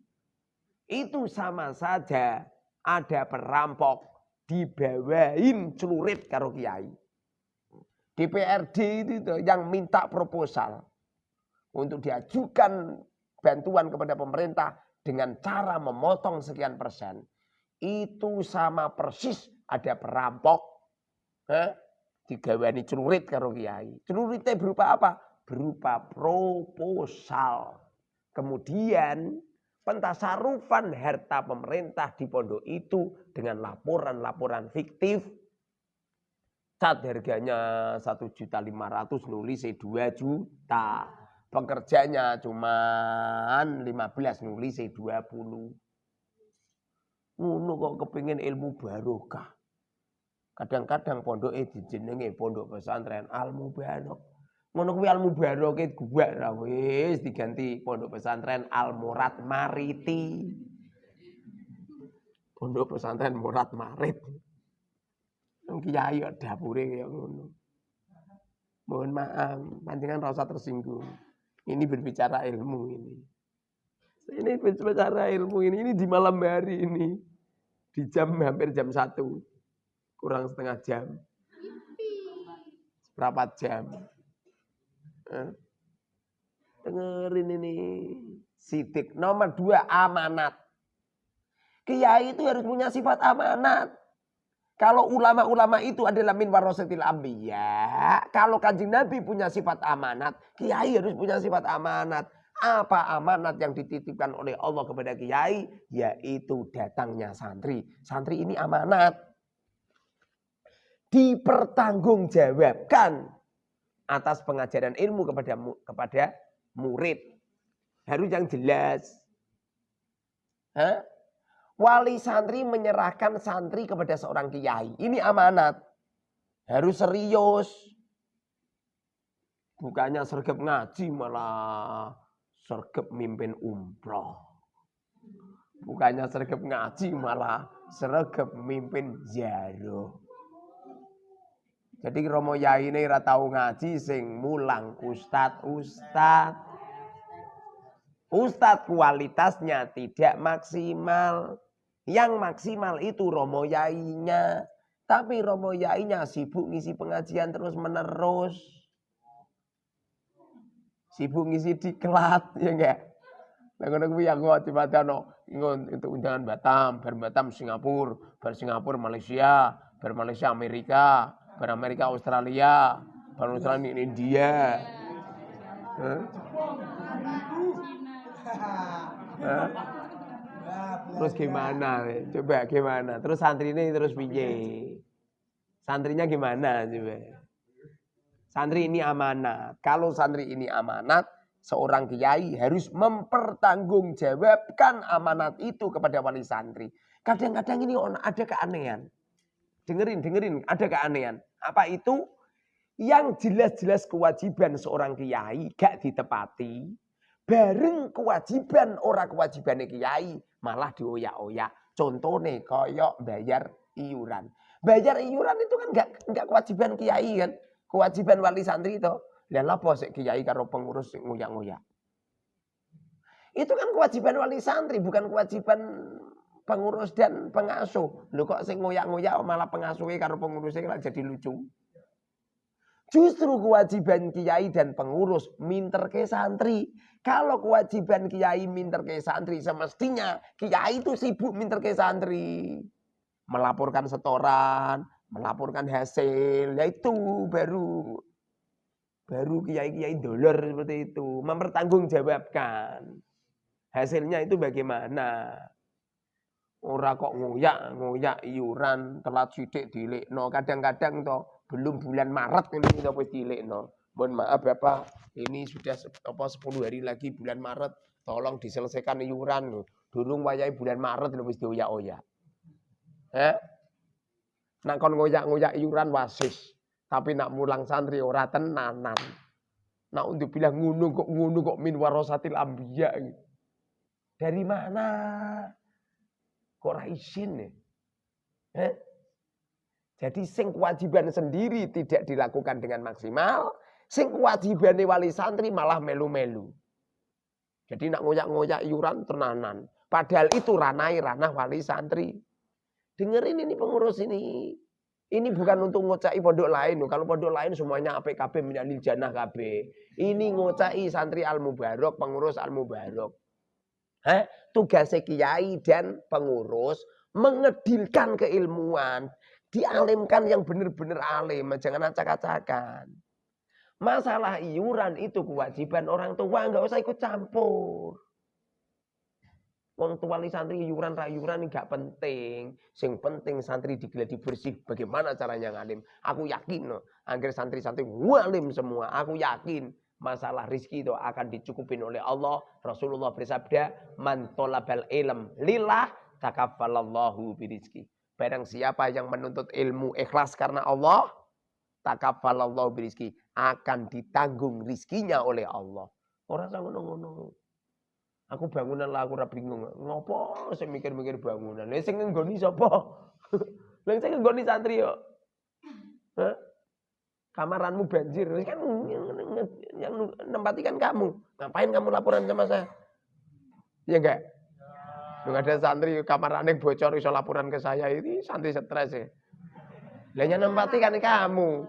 Itu sama saja ada perampok dibawain celurit karo kiai. DPRD itu tuh yang minta proposal untuk diajukan bantuan kepada pemerintah dengan cara memotong sekian persen. Itu sama persis ada perampok digawani celurit karo kiai. Celuritnya berupa apa? Berupa proposal. Kemudian pentasarufan harta pemerintah di pondok itu dengan laporan-laporan fiktif. Cat harganya 1.500.000 nulis 2 juta. Pekerjanya cuma 15 nulis 20. Ngono kok kepingin ilmu barokah. Kadang-kadang pondok dijenenge pondok pesantren Al-Mubarak. Ngono kuwi Al-Mubarak gua ra wis diganti pondok pesantren Al-Murad Mariti. Pondok pesantren Murad Marit. Wong kiai dapure kaya ngono. Mohon maaf, panjenengan ra usah tersinggung. Ini berbicara ilmu ini. Ini berbicara ilmu ini di malam hari ini. Di jam hampir jam 1. Kurang setengah jam. Berapa jam? Dengerin ini. Sidik. Nomor 2, amanat. Kiai itu harus punya sifat amanat. Kalau ulama-ulama itu adalah min warasatil anbiya, kalau Kanjeng Nabi punya sifat amanat, kiai harus punya sifat amanat. Apa amanat yang dititipkan oleh Allah kepada kiai? Yaitu datangnya santri. Santri ini amanat. Dipertanggungjawabkan atas pengajaran ilmu kepada murid. Harus yang jelas. Wali santri menyerahkan santri kepada seorang kiai. Ini amanat. Harus serius. Bukannya sergap ngaji malah sergap mimpin umroh. Bukannya sergap ngaji malah sergap mimpin ziarah. Jadi Romo Yai ini ora tau ngaji sing mulang ustad. Ustad kualitasnya tidak maksimal. Yang maksimal itu Romo Yainya. Tapi Romo Yainya sibuk ngisi pengajian terus menerus. Sibuk ngisi diklat, ya enggak? Nah, ngono kuwi aku tiba-tiba itu undangan Batam Singapura, bar Singapura Malaysia, bar Malaysia Amerika, bar Amerika Australia, bar Australia India. Terus gimana? Coba gimana? Terus santri ini terus piye? Santrinya gimana coba? Santri ini amanat. Kalau santri ini amanat, seorang kiai harus mempertanggungjawabkan amanat itu kepada wali santri. Kadang-kadang ini ada keanehan. Dengerin, ada keanehan. Apa itu? Yang jelas-jelas kewajiban seorang kiai gak ditepati. Bareng kewajiban kewajibannya kiai malah dioyak-oyak. Contohnya koyok bayar iuran. Bayar iuran itu kan enggak kewajiban kiai kan. Kewajiban wali santri itu. Lah apa sik kiai karo pengurus ngoyak-ngoyak. Itu kan kewajiban wali santri bukan kewajiban pengurus dan pengasuh. Lho kok sing ngoyak-ngoyak malah pengasuhnya karo pengurusnya jadi lucu. Justru kewajiban kiai dan pengurus minter ke santri. Kalau kewajiban kiai minter ke santri, semestinya kiai itu sibuk minter ke santri. Melaporkan setoran, Melaporkan hasil, ya itu baru kiai-kiai dolar seperti itu. Mempertanggungjawabkan. Hasilnya itu bagaimana? Ora kok ngoyak iuran telat sithik dilekno. Kadang-kadang toh belum bulan Maret ini kita wis dilekno. Mohon maaf Bapak, ini sudah 10 hari lagi bulan Maret. Tolong diselesaikan iuran. Durung wayahe bulan Maret wis dioyak-oyak. Nak kon ngoyak-ngoyak iuran wasis. Tapi nak mulang santri ora tenanan. Nak untuk bilang ngunu kok min warasatil anbiya. Dari mana? Kok ora izin ya? Jadi sing kewajiban sendiri tidak dilakukan dengan maksimal, sing kewajiban wali santri malah melu-melu. Jadi nak ngoyak-ngoyak iuran tenanan. Padahal itu ranah wali santri. Dengerin ini pengurus ini. Ini bukan untuk ngocai pondok lain. Kalau pondok lain semuanya APKB menyalil janah KB. Ini ngocai santri Al-Mubarok, pengurus Al-Mubarok. Tugasnya kiai dan pengurus mengedilkan keilmuan. Dialimkan yang benar-benar alim. Jangan acak-acakan. Masalah iuran itu kewajiban orang tua. Nggak usah ikut campur. Wong tua wali santri iuran rayuran nggak penting. Sing penting santri digeladi bersih. Bagaimana caranya ngalim? Aku yakin loh. Agar santri-santri walim semua. Aku yakin masalah rizki itu akan dicukupin oleh Allah. Rasulullah bersabda, man tolabal ilm lillah takaffalallahu birizki. Barang siapa yang menuntut ilmu ikhlas karena Allah, takaffalallahu birizki, akan ditanggung rizkinya oleh Allah. Orang sang ngono-ngono. Aku bangunan lah, aku ora bingung. Ngopo saya mikir-mikir bangunan. Lah sing nggoni sapa? Lah sing nggoni santri yo. Hah? Kamaranmu banjir, kan yang nempatikan kamu. Ngapain kamu laporan sama saya? Iya enggak? Lu ada santri kamar aneh bocor iso laporan ke saya, ini santri stres ya. Lah yang nempatikan kamu.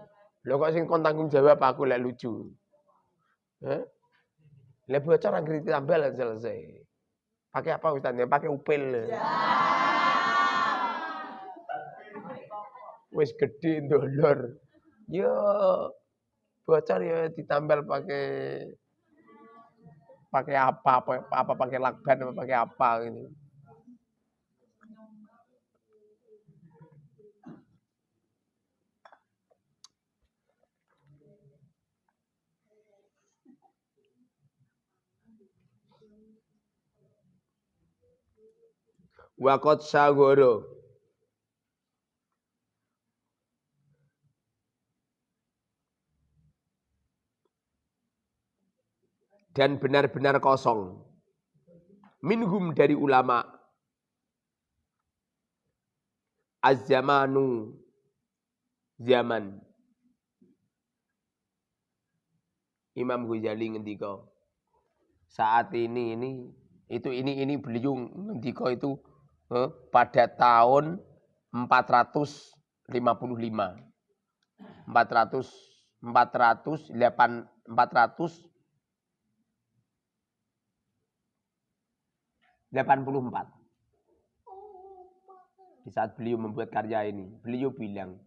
Lo kok sing kon tanggung jawab aku lek lucu. Hah? Lah bocor anggere ditambal selesai. Pakai apa Ustaz? Pakai upil. Wis gede ndolor. Yo bocor ya ditambal pakai apa pakai lakban apa pakai apa ini. Waqat sagoro. Dan benar-benar kosong. Minhum dari ulama. Az-zamanu. Zaman. Imam Ghazali ngendika. Saat ini beliau ngendika itu pada tahun 455. 484. Di saat beliau membuat karya ini, beliau bilang,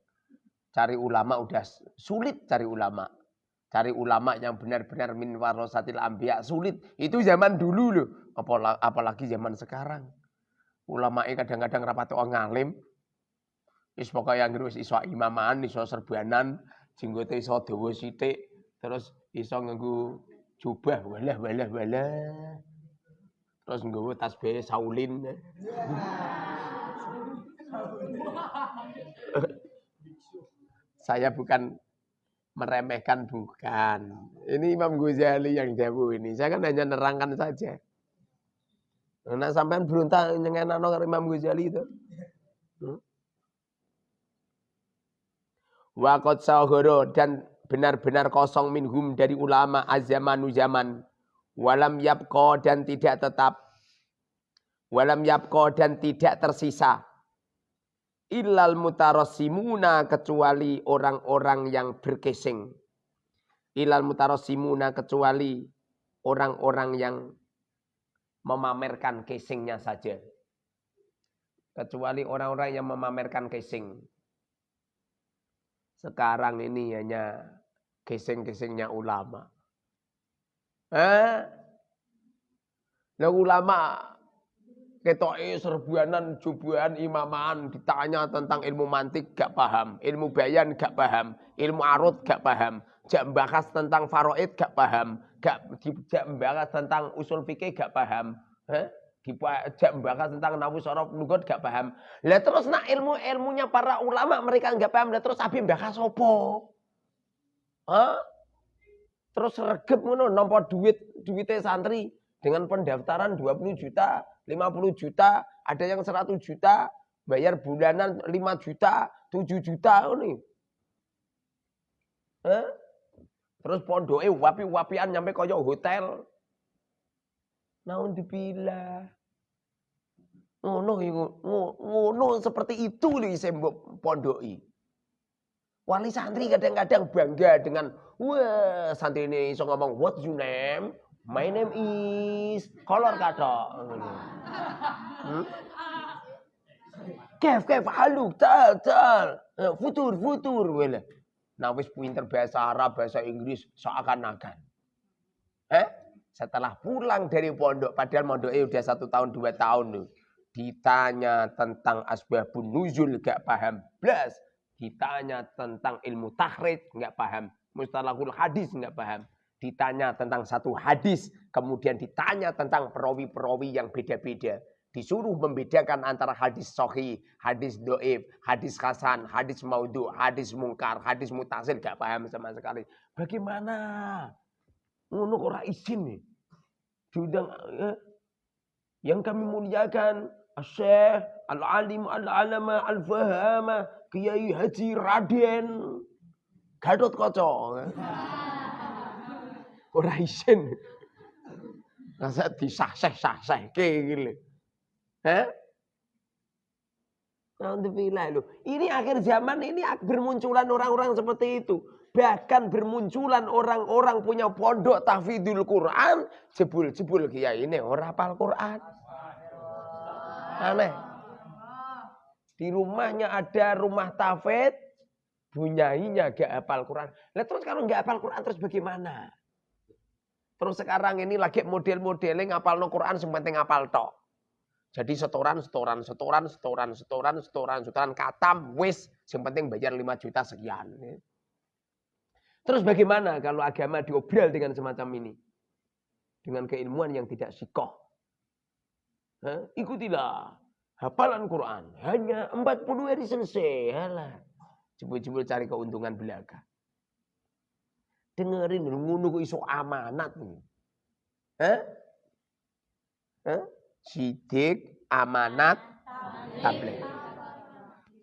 cari ulama udah sulit cari ulama. Cari ulama yang benar-benar min warasatil anbiya sulit. Itu zaman dulu loh. Apalagi zaman sekarang. Ulamanya kadang-kadang rapat orang ngalim. Wis pokoke anggere wis iso imaman, iso serbanan, jenggote iso dawa sithik, terus iso nganggo jubah walah. Terus nggawa tasbih Saulin. Saya bukan meremehkan, bukan. Ini Imam Ghazali yang dawuh ini. Saya kan hanya nerangkan saja. Nah sampean berontak nyengenano karo Imam Ghazali itu. Waqat sahara dan benar-benar kosong minhum dari ulama az-zamanu zaman. Walam yabqa dan tidak tetap. Walam yabqa dan tidak tersisa. Illal mutarassimuna kecuali orang-orang yang berkesing. Illal mutarassimuna kecuali orang-orang yang memamerkan casingnya saja. Kecuali orang-orang yang memamerkan casing. Sekarang ini hanya geseng-gesengnya ulama. Lah ulama ketoke serbuanan jubuan imaman ditanya tentang ilmu mantik gak paham, ilmu bayan gak paham, ilmu arut gak paham, jak membahas tentang faraid gak paham, jak membahas tentang usul fikih gak paham, jak membahas tentang nahwu sorof lugat gak paham. Lah terus nak ilmunya para ulama mereka gak paham, lah terus abi bahas opo? Terus regep ngono nampa duitnya santri dengan pendaftaran 20 juta, 50 juta, ada yang 100 juta, bayar bulanan 5 juta, 7 juta ini. Terus pondoke wapi-wapian nyampe kaya hotel. Naon dipilah. Ngono seperti itu lho sembok pondoki. Wali santri kadang-kadang bangga dengan wah santri ini iso ngomong what's your name? My name is kolor katok. Kef haluk tal. Futur wele. Nah wis pinter bahasa Arab, bahasa Inggris seakan-akan. Setelah pulang dari pondok, padahal mondoknya udah 1 tahun 2 tahun loh. Ditanya tentang asbabun nuzul gak paham blas. Ditanya tentang ilmu takhrij nggak paham, mustalahul hadis nggak paham. Ditanya tentang satu hadis, kemudian ditanya tentang perawi-perawi yang beda-beda. Disuruh membedakan antara hadis sahih, hadis dhaif, hadis hasan, hadis maudhu, hadis mungkar, hadis mutasil nggak paham sama sekali. Bagaimana? Ngono ora izin nih. Diundang yang kami muliakan Syekh Al-Alim Al-Alama Al-Fahama Kiai Haji Raden Gatot Kaca. Ora isin. Masa disah-sah iki lho. Alhamdulillah loh. Ini akhir zaman ini bermunculan orang-orang seperti itu. Bahkan bermunculan orang-orang punya pondok tahfidzul Quran, jebul-jebul kiai ini ora hafal Quran. Aneh. Di rumahnya ada rumah tahfidz, bunyainya gak hafal Quran. Lah terus kalau gak hafal Quran terus bagaimana? Terus sekarang ini lagi model-modeling ngapalno Quran sing penting hafal tok. Jadi setoran katam wis sing penting bayar 5 juta sekian. Terus bagaimana kalau agama diobral dengan semacam ini? Dengan keilmuan yang tidak sikoh. Ikutilah hafalan Quran. Hanya 40 hari selesai. Halah. Jebul-jebul cari keuntungan belaka. Dengerin ngono kok iso amanat. Sidik, amanat, tabligh.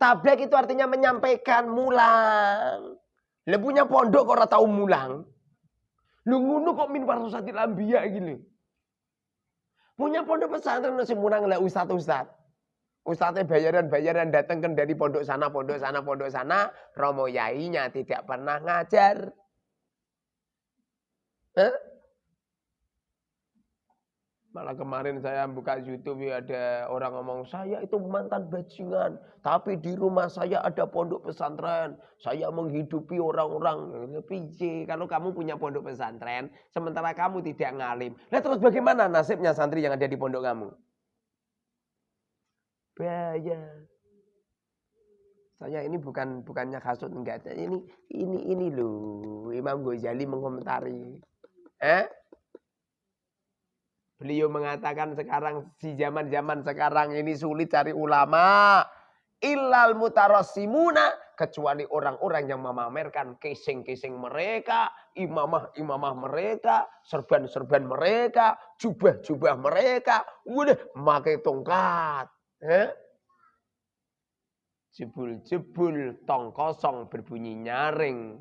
Tabligh itu artinya menyampaikan, mulang. Lah punya pondok kok ora tau mulang. Lu ngono kok min warasatil anbiya iki lho. Punya pondok pesantren sing mulang lah ustaz-ustaz. Ustaznya bayaran datangkan dari pondok sana, romo yainya tidak pernah ngajar. Malah kemarin saya buka YouTube ada orang ngomong, saya itu mantan bajingan. Tapi di rumah saya ada pondok pesantren. Saya menghidupi orang-orang. Piye kalau kamu punya pondok pesantren, sementara kamu tidak ngalim. Nah terus bagaimana nasibnya santri yang ada di pondok kamu? Bahaya. Saya ini bukannya hasut, enggak. Ini loh Imam Ghazali mengomentari. Beliau mengatakan sekarang di zaman-zaman sekarang ini sulit cari ulama. Illal mutarassimuna, kecuali orang-orang yang memamerkan casing-casing mereka, imamah-imamah mereka, serban-serban mereka, jubah-jubah mereka. Udah pakai tongkat. Jebul-jebul tong kosong berbunyi nyaring.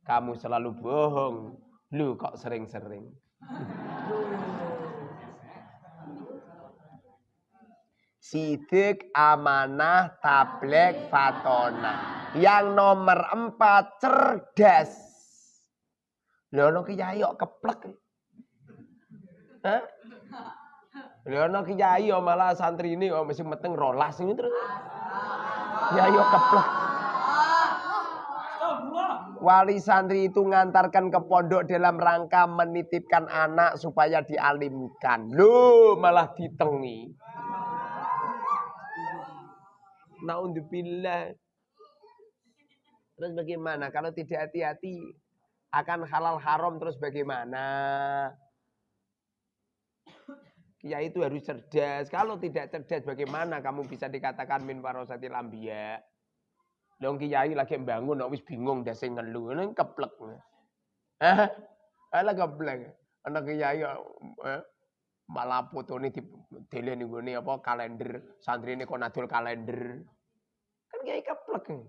Kamu selalu bohong. Lu kok sering-sering. Sidik, amanah, tabligh, fatona. Yang nomor 4 cerdas. Lho ono kiai kok keplek. Lho ono kiai malah santri ini kok mesti meteng rolas ini terus. Kiai kok keplek. Wali santri itu ngantarkan ke pondok dalam rangka menitipkan anak supaya dialimkan. Loh, malah ditengi. Naudzubillah. Terus bagaimana? Kalau tidak hati-hati akan halal haram terus bagaimana? Kiai itu harus cerdas. Kalau tidak cerdas bagaimana kamu bisa dikatakan min warasatil anbiya? Dong kiai lagi bangun, wis bingung dah sing ngelu, nang keplek. Hah? Ala keplek. Anak kiai malah fotone didelen nggone apa kalender, santrine kok nadul kalender. Kan kiai keplek.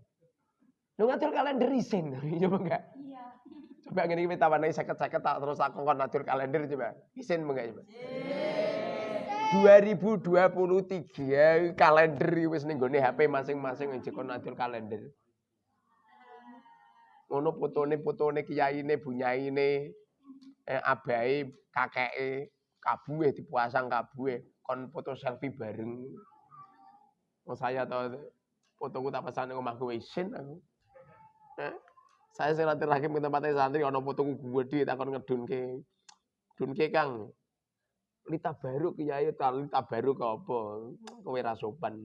Lu ngatur kalender isin, coba enggak? Iya. Coba ngene iki tawane 50-50 tak terus aku kon ngatur kalender coba. Isin enggak coba? 2023 kalender wis ning gone HP masing-masing kon ngatur kalender. Ngono fotone kiyaine, bunyaine, abahe, kakeke, kabuhe dipasang kabuhe kon foto selfie bareng. Oh saya tahu fotoku tak pasang ning omahku isin aku. Saya silaturahim ke tempatnya santri ana fotoku gede takon ngedunke. Dunke Kang. Lita baru kiai lita baru ke apa? Kowe ra sopan.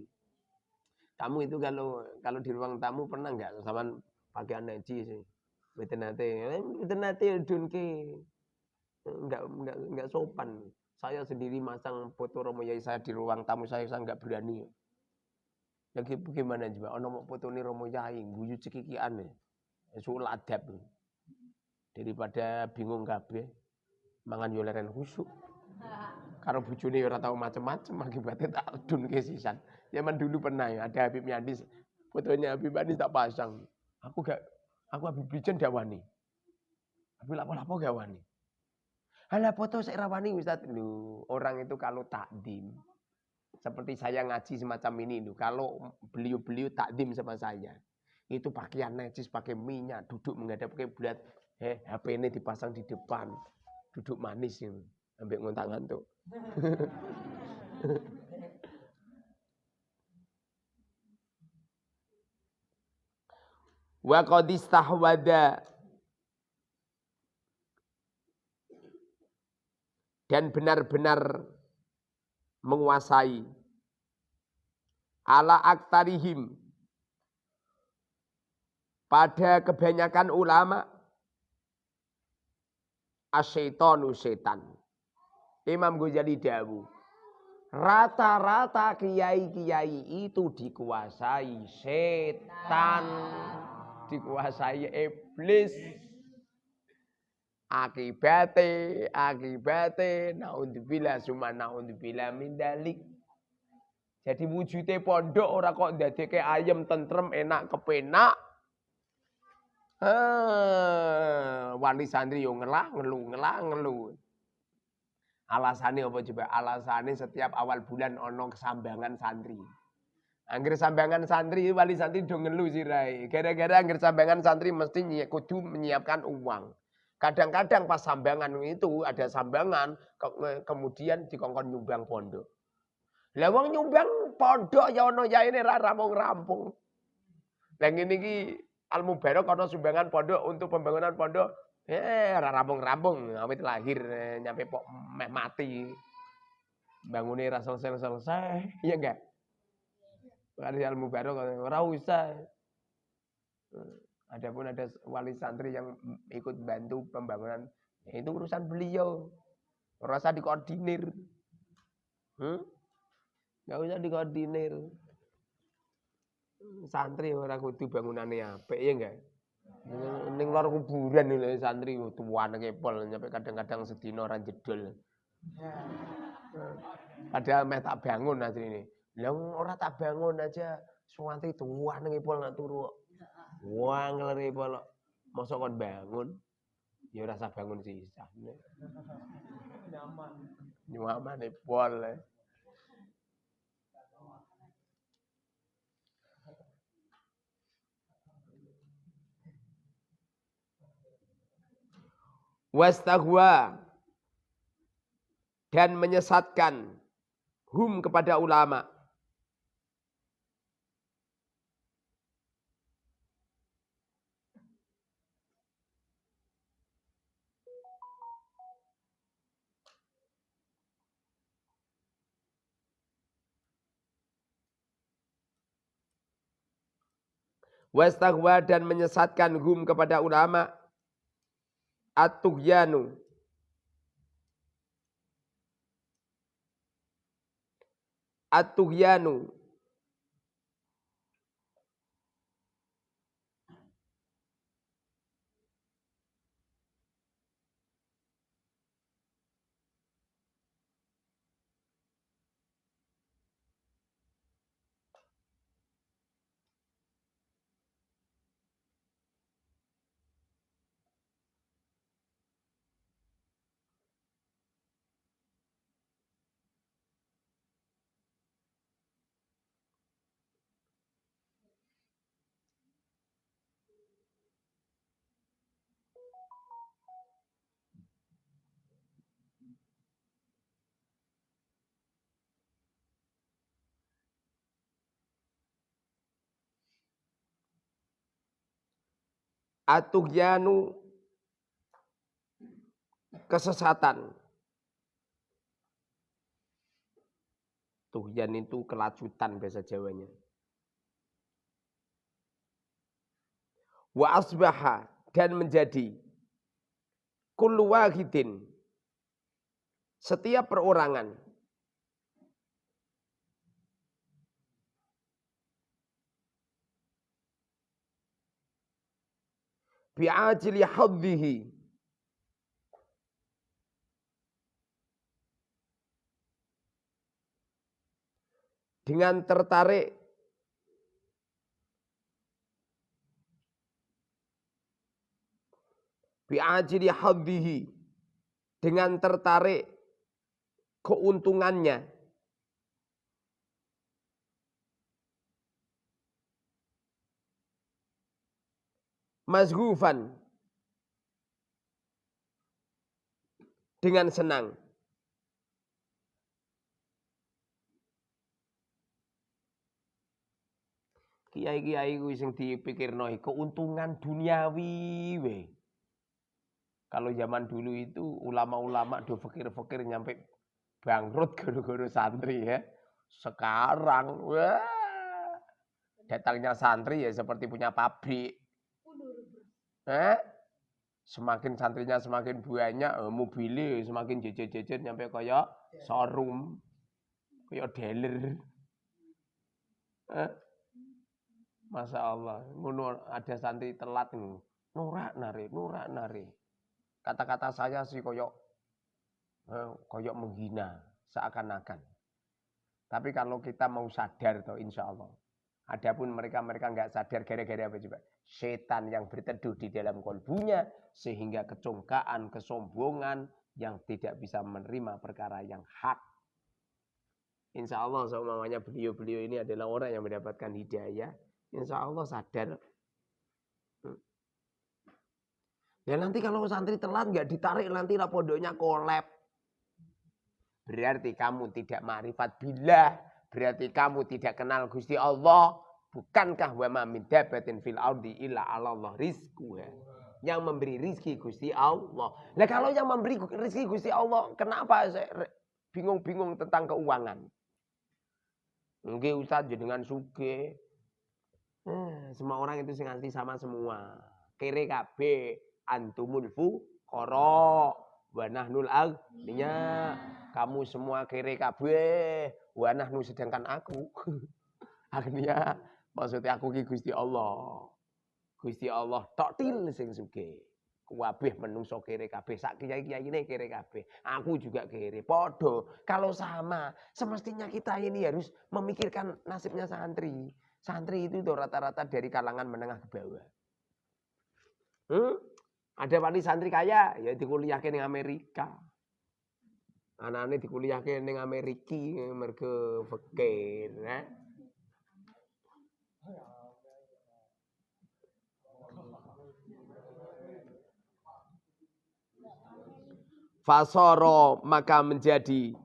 Kamu itu kalau di ruang tamu pernah enggak sama pakaian najis sih? Mboten nate dunke. Enggak sopan. Saya sendiri masang foto Romo Yai saya di ruang tamu saya enggak berani. Ya gimana coba? Ono fotone Romo Yai guyu cekikian. Sul adab. Daripada bingung kabeh. Mangan yo leren khusuk. Karo bojone ora tau macem-macem akibatnya tak dunke sisan. Zaman dulu pernah ya ada Habib Yandis. Fotonya Habib Yandis tak pasang. Aku Habib Bijen gak wani. Habib lapo-lapo gak wani. Halah foto sik ra wani Ustaz. Lho, orang itu kalau takdim seperti saya ngaji semacam ini lho. Kalau beliau-beliau takdim sama saya. Itu pakaian najis, pakai minyak, duduk menghadap kiblat, HP ini dipasang di depan, duduk manis ini, ambil ngontak-ngantuk. Wa qad istahwada dan benar-benar menguasai ala aktarihim pada kebanyakan ulama asyaitonu setan. Imam Ghazali dawuh, rata-rata kiai-kiai itu dikuasai setan, dikuasai iblis. Akibate naudzubillah summa naudzubillah min dalik. Jadi wujudnya pondok ora kok ndadeke ayem tentrem enak kepenak. Wali santri yo ngelu. Alasannya apa coba? Alasannya setiap awal bulan ono kesambangan santri. Angger sambangan santri wali santri do ngelu sirai. Gara-gara angger sambangan santri mesti kudu menyiapkan uang. Kadang-kadang pas sambangan itu ada sambangan kemudian dikongkon nyumbang pondok. Lah wong nyumbang pondok ya ono yaene ra rampung-rampung. Lah ngene iki Al Mubarak ana sumbangan pondok untuk pembangunan pondok. Ora rampung-rampung, awit lahir nyampe pok meh mati. Bangune ra selesai, iya enggak? Wali Al Mubarak ora usah. Adapun ada wali santri yang ikut bantu pembangunan, itu urusan beliau. Ora usah dikoordinir. Enggak usah dikoordinir. Santri ora kudu bangunane apik ya enggak? Ning lor kuburan lho santri tuwane kepol nyampe kadang-kadang sedina ora jedol. Padahal meh tak bangun asline. Lah ora tak bangun aja suwantri tuwane kepol nak turu. Wah ngeleri pol. Mosok kon bangun. Ya ora usah bangun sisan. Nyaman pol. Wastahwa dan menyesatkan hum kepada ulama. Wastaghwa dan menyesatkan hum kepada ulama. At-tughyanu. At-tughyanu. At-tughyanu kesesatan. Tughyan itu kelacutan bahasa Jawanya. Wa asbaha dan menjadi kullu wahidin setiap perorangan bi'ajili hadhihi dengan tertarik bi'ajili hadhihi dengan tertarik keuntungannya mazhufan dengan senang. Kiai-kiai kuwi sing dipikirno keuntungan duniawi we. Kalau zaman dulu itu ulama-ulama do fikir-fikir nyampe bangkrut gara-gara santri ya. Sekarang wah datangnya santri ya seperti punya pabrik. Semakin santrinya semakin banyak, mobilnya semakin jejer-jejer nyampe kaya showroom, kaya dealer. Masya Allah, ada santri telat nurak nari. Kata-kata saya sih kaya menghina seakan-akan. Tapi kalau kita mau sadar toh insya Allah. Adapun mereka nggak sadar gara-gara apa coba? Setan yang berteduh di dalam kolbunya sehingga kecongkaan, kesombongan yang tidak bisa menerima perkara yang hak. Insya Allah semuanya beliau-beliau ini adalah orang yang mendapatkan hidayah. Insya Allah sadar. Ya nanti kalau santri telat nggak ditarik nanti lah pondoknya kolab. Berarti kamu tidak ma'rifat billah. Berarti kamu tidak kenal Gusti Allah. Bukankah wa ma min dabbatin fil ardi illa 'ala Allah rizquha. Yang memberi rizki Gusti Allah. Nah kalau yang memberi rizki Gusti Allah, kenapa saya bingung-bingung tentang keuangan? Nggih Ustaz jenengan sugih. Semua orang itu sing nganti sama semua. Kere kabeh antumul fuqara wa nahnul aghniya. Kamu semua kere kabeh wa nahnu sedangkan aku aghniya. Maksudnya aku ki Gusti Allah. Gusti Allah tok til sing sugih. Kabeh menungso kere kabeh, sak kiai-kiyaine kere kabeh. Aku juga kere. Padha. Kalau sama, semestinya kita ini harus memikirkan nasibnya santri. Santri itu rata-rata dari kalangan menengah ke bawah. Ada wali santri kaya, ya dikuliahke ning Amerika. Anakane dikuliahke ning Amerika mergo fakir, Fasoro maka menjadi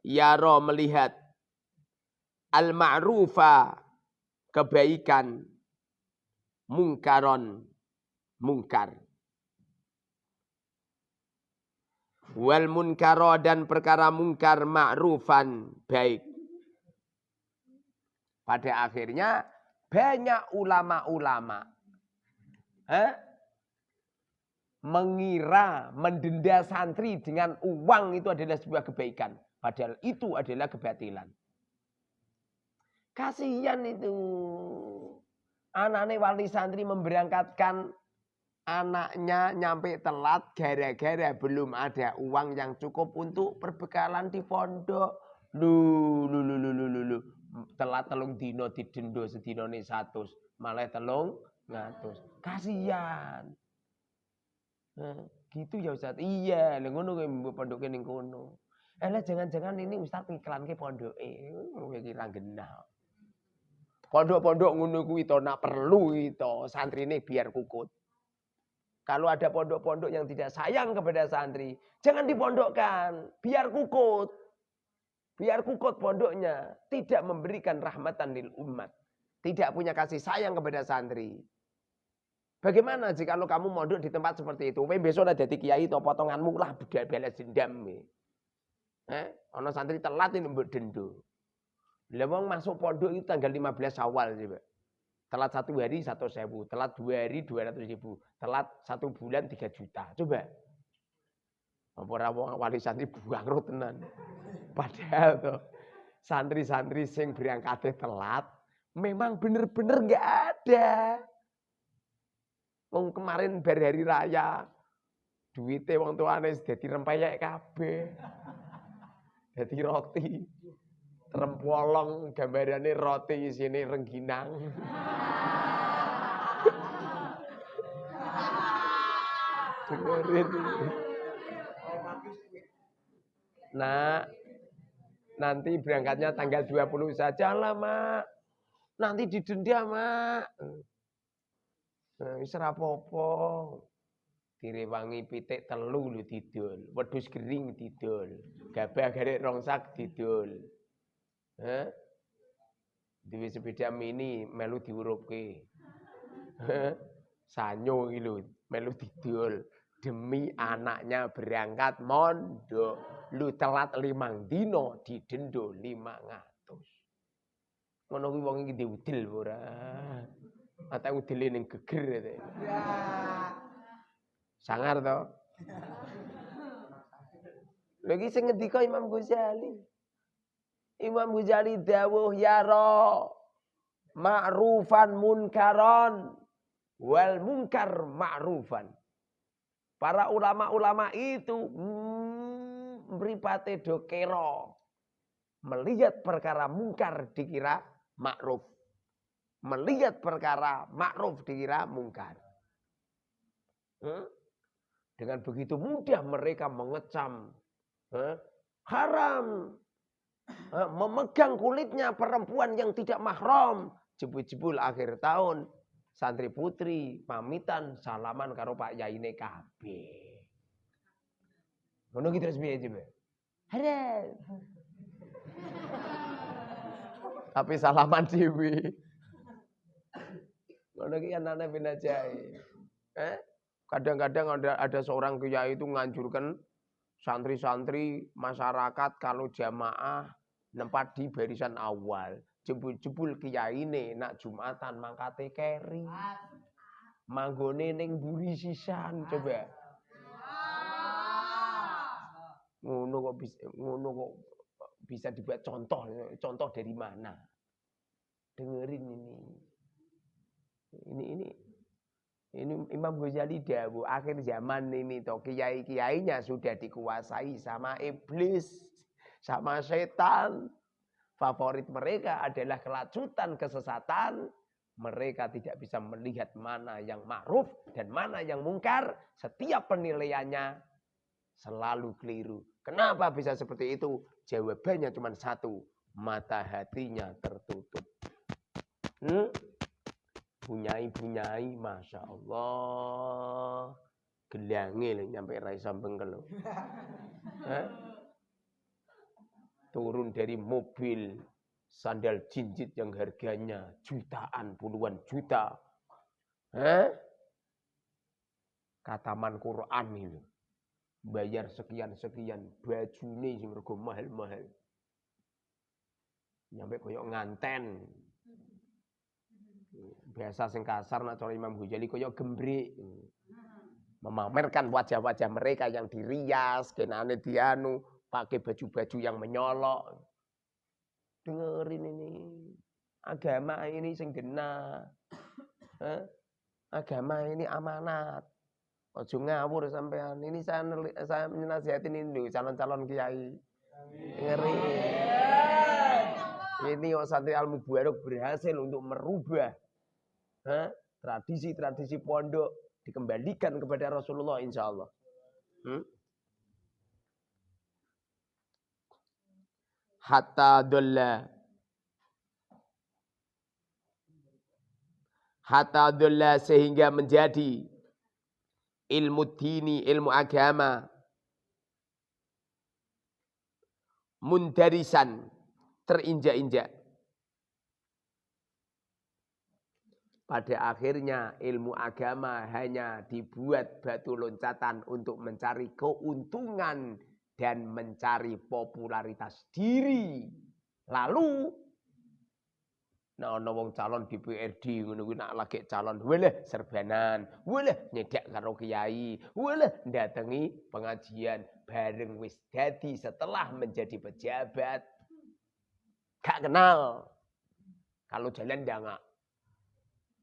yaro melihat al-ma'rufa kebaikan mungkaron mungkar wal munkaro dan perkara mungkar ma'rufan baik. Pada akhirnya Banyak ulama-ulama mengira mendenda santri dengan uang itu adalah sebuah kebaikan. Padahal itu adalah kebatilan. Kasihan itu. Anaknya wali santri memberangkatkan anaknya nyampe telat gara-gara belum ada uang yang cukup untuk perbekalan di pondok. Lu. Telat telung dino didendo sedinone 100, malah telung ngatus. Kasihan. Gitu ya Ustaz. Iya, lha ngono kowe pondoke ning kono. Lah jangan-jangan ini Ustaz iklanke pondoke. Kowe kira genah. Pondok-pondok ngono kuwi to nak perlu itu santrine biar kukut. Kalau ada pondok-pondok yang tidak sayang kepada santri, jangan dipondokkan, biar kukut. Biar kukut pondoknya, tidak memberikan rahmatan lil umat. Tidak punya kasih sayang kepada santri. Bagaimana jika kamu mondok di tempat seperti itu? Besok ada dadi kiai to potonganmu lah budaya balas dendam. Ana santri telat ini mbok dendo. Lah wong masuk pondok itu tanggal 15 Syawal coba. Telat 1 hari 100.000, telat 2 hari 200.000, telat 1 bulan 3 juta. Coba. Apa ora wali santri bangkrut tenan. Padahal tuh santri-santri sing berangkate telat memang bener-bener enggak ada. Wong kemarin bar hari raya duwite wong tuane dadi rempeyek kabeh. Dadi roti. Trempolong gambarane roti isine rengginang. Dengerin. Nah, nanti berangkatnya tanggal 20 saja lah, Mak. Nanti didenda, Mak. Wis ora apa-apa. Direwangi pitik telu lho didol, wedhus gering didol, gabah garek rongsak didol. Duwe sepeda mini melu diurupke. Sanyo iki lho melu didol demi anaknya berangkat mondok. Lu telat 5 dino didendo 500. Ngono kuwi wong iki diudil ora? Ate udile ning geger to. Sangar to. Lha iki sing ngendika Imam Ghazali. Imam Ghazali dawuh yara ma'rufan munkaron wal munkar ma'rufan. Para ulama-ulama itu mripate do kira melihat perkara mungkar dikira ma'ruf. Melihat perkara ma'ruf dikira mungkar. Dengan begitu mudah mereka mengecam haram memegang kulitnya perempuan yang tidak mahram. Jebul-jebul akhir tahun santri putri pamitan salaman karo Pak Yaine kabeh. Ngono ki terus piye coba? Haram. Tapi salaman dhewe. Ngono ki anane pinajai. Kadang-kadang ada seorang kiai itu nganjurkan santri-santri masyarakat kalau jamaah nempat di barisan awal. Jebul-jebul kiyaine nak Jumatan mangkate keri. Manggone ning mburi sisan coba. Ngono kok bisa dibuat contoh. Contoh dari mana? Dengerin ini. Ini Imam Ghazali dawuh akhir zaman ini toh kiai-kiainya sudah dikuasai sama iblis, sama setan. Favorit mereka adalah kelacutan, kesesatan. Mereka tidak bisa melihat mana yang ma'ruf dan mana yang mungkar. Setiap penilaiannya selalu keliru. Kenapa bisa seperti itu? Jawabannya cuma satu. Mata hatinya tertutup. Bunyai, Masya Allah. Gelangnya nyampe rai sambeng kalau. Turun dari mobil sandal jinjit yang harganya jutaan, puluhan juta. Kataman Quran ini. Bayar sekian-sekian. Bajune sing rego mahal-mahal. Nyampe koyok nganten. Biasa sing kasar nak cara Imam Ghazali kaya gembrek. Memamerkan wajah-wajah mereka yang dirias, kenane dianu, pakai baju-baju yang menyolok. Dengerin ini. Agama ini sing genah. Agama ini amanat. Ojo ngawur sampean. Ini saya menasihatin ini calon-calon kiai. Dengerin. Ini Santri Al-Mubarak berhasil untuk merubah tradisi-tradisi pondok dikembalikan kepada Rasulullah insyaallah. Hatta dolla sehingga menjadi ilmu dini, ilmu agama mundarisan, terinjak-injak. Pada akhirnya ilmu agama hanya dibuat batu loncatan untuk mencari keuntungan dan mencari popularitas diri. Lalu ana wong calon DPRD ngono kuwi nak lagi calon walah serbanan, walah nyedak karo kiai, walah ndatangi pengajian bareng wis dadi setelah menjadi pejabat. Gak kenal. Kalau jalan ndangak.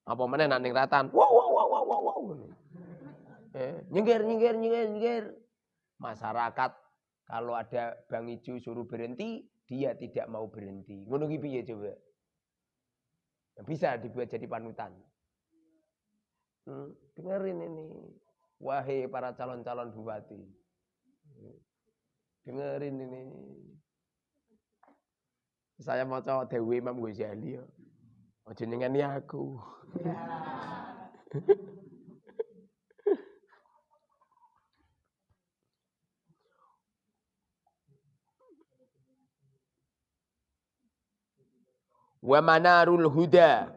Apa meneh nak ning ratan. Wow. Nyengir. Masyarakat kalau ada Bang Ijo suruh berhenti, dia tidak mau berhenti. Ngono ki piye coba? Bisa dibuat jadi panutan. Dengerin ini. Wahai para calon-calon bupati. Dengerin ini. Saya mau coba Dewi Imam Ghazali. Ojo nyengeni aku. Wa manarul huda.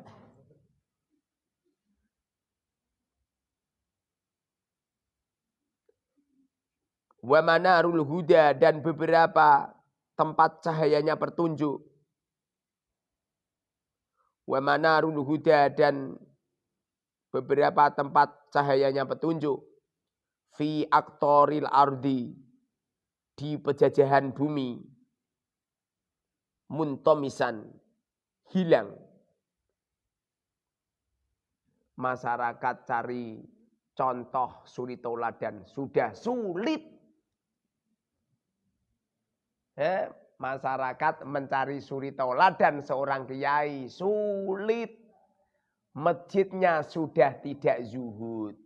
Wa manarul huda dan beberapa tempat cahayanya petunjuk. Wa manarul huda dan beberapa tempat cahayanya petunjuk. Fi aktoril ardi. Di pejajahan bumi. Muntomisan. Hilang. Masyarakat cari contoh suri tauladan. Sudah sulit. Masyarakat mencari suri tauladan seorang kiai. Sulit. Masjidnya sudah tidak zuhud.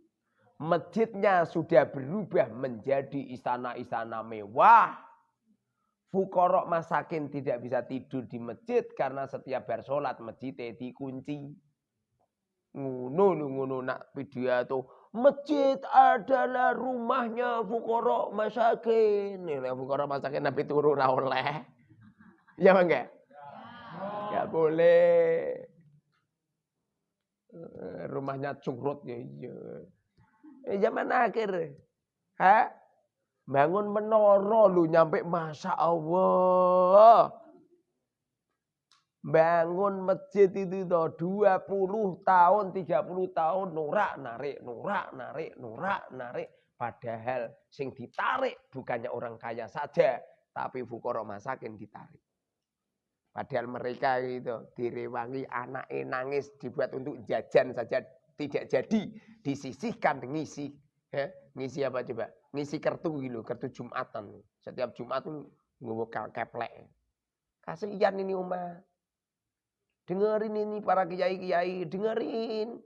Masjidnya sudah berubah menjadi istana-istana mewah. Fuqara masakin tidak bisa tidur di masjid karena setiap bersolat masjidnya dikunci. Ngono nak pidato. Masjid adalah rumahnya fuqara masakin. Nek fuqara masakin nabi turu ra oleh. Ya enggak? Enggak boleh. Rumahnya curut ya iya. Zaman akhir. Bangun menara lu nyampe Masya Allah. Bangun masjid itu toh 20 tahun, 30 tahun nurak narik. Padahal sing ditarik bukannya orang kaya saja, tapi fuqara masakin ditarik. Padahal mereka itu direwangi, anaknya nangis, dibuat untuk jajan saja tidak jadi, disisihkan ngisi. Ngisi apa coba? Ngisi kartu gitu, kartu Jumatan. Setiap Jumat tuh nggawa keplek. Kasihan ini umat. Dengerin ini para kiai-kiai, dengerin.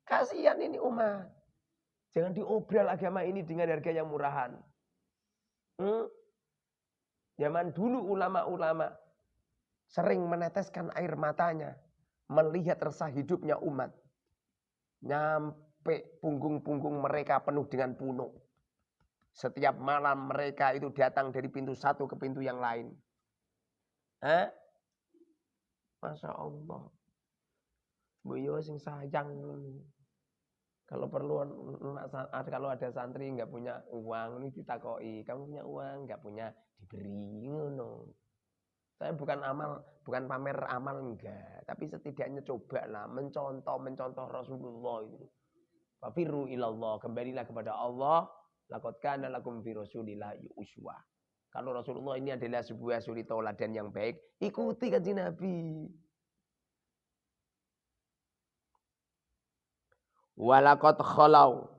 Kasihan ini umat. Jangan diobral agama ini dengan harga yang murahan. Zaman dulu ulama-ulama sering meneteskan air matanya melihat resah hidupnya umat. Nyampe punggung-punggung mereka penuh dengan punuk. Setiap malam mereka itu datang dari pintu satu ke pintu yang lain. Masya Allah. Boyo sing sayang. Kalau perlu, kalau ada santri nggak punya uang, ini ditakoi. Kamu punya uang, nggak punya, diberi. Ngono. Saya bukan pamer amal enggak, tapi setidaknya cobalah mencontoh Rasulullah itu. Fafirru ilallah, kembalilah kepada Allah. Laqad kana lakum fi Rasulillahi uswah. Kalau Rasulullah ini adalah sebuah suri tauladan yang baik, ikuti kanjeng Nabi. Walaqad khalau.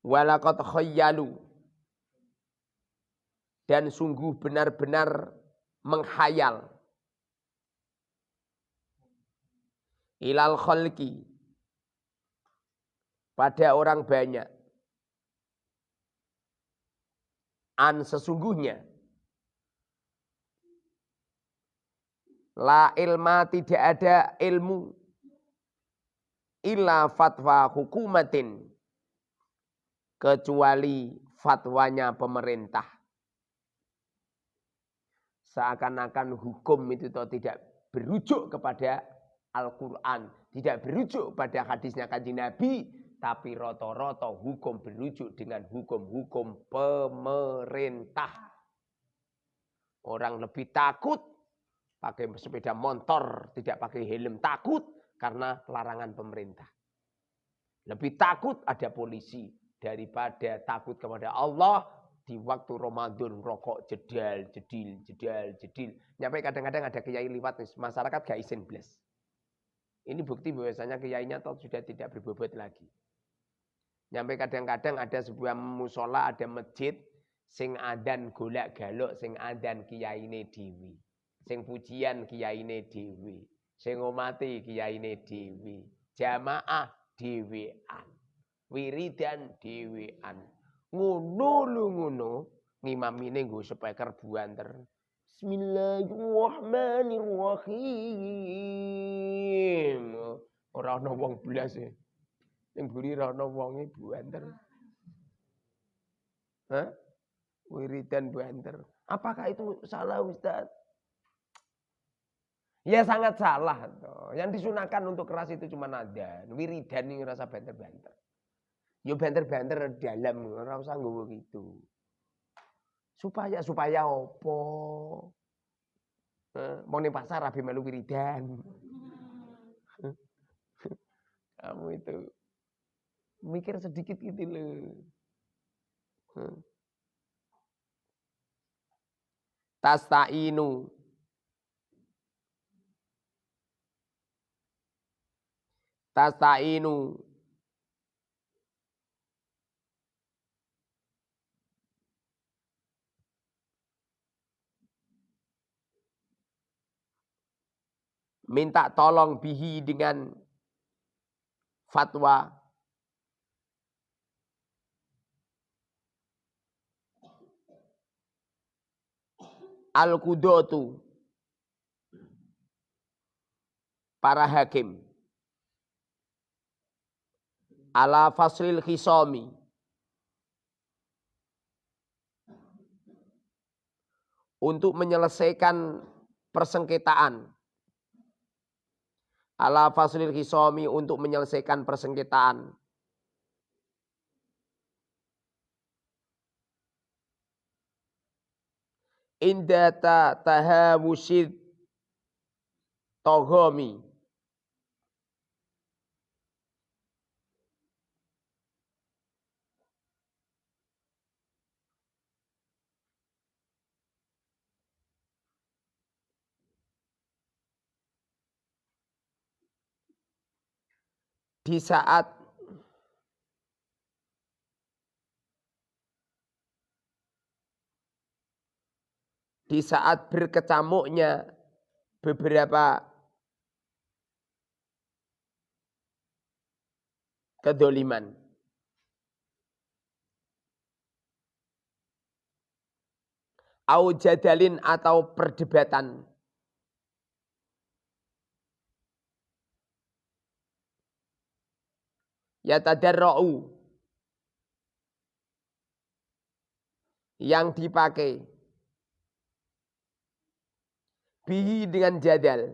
Walaqad khayyalu. Dan sungguh benar-benar menghayal. Ilal khalqi. Pada orang banyak. An sesungguhnya. La ilma tidak ada ilmu. Illa fatwa hukumatin. Kecuali fatwanya pemerintah. Seakan-akan hukum itu tidak berujuk kepada Al-Quran. Tidak berujuk pada hadisnya kanjeng Nabi. Tapi rata-rata hukum berujuk dengan hukum-hukum pemerintah. Orang lebih takut pakai sepeda motor, tidak pakai helm. Takut karena larangan pemerintah. Lebih takut ada polisi daripada takut kepada Allah. Di waktu Ramadan rokok jedil. Nyampe kadang-kadang ada kiai liwat, masyarakat gak isin blas. Ini bukti bahwasanya kiainya sudah tidak berbobot lagi. Nyampe kadang-kadang ada sebuah musola, ada masjid, sing adan golak galuk, sing adan kiyaine dewi. Sing pujian kiyaine dewi. Sing ngomati kiyaine dewi. Jamaah dewean. Wiridan dewean. Ngono ngimamine nggo speaker buanter. Bismillahirrahmanirrahim. Ora ana wong blas e. Ning buri ora ana wonge buanter. Hah? Wiridan buanter. Apakah itu salah Ustaz? Ya sangat salah. Yang disunahkan untuk keras itu cuma nada. Wiridan ini rasa banter-banter. Yo banter-banter dalam, ora usah nggowo gitu. Supaya opo? Mau ning pasar rabi melu wiridan. Kamu itu mikir sedikit gitu loh. Tasta'inu. Minta tolong bihi dengan fatwa. Al-Qudotu. Para hakim. Ala faslil khisomi. Untuk menyelesaikan persengketaan. Ala faslil khisomi untuk menyelesaikan persengketaan. Indata tahawusid togomi. Di saat berkecamuknya beberapa kedoliman. Au jadalin atau perdebatan. Yatadarra'u. Yang dipakai. Bihi dengan jadal.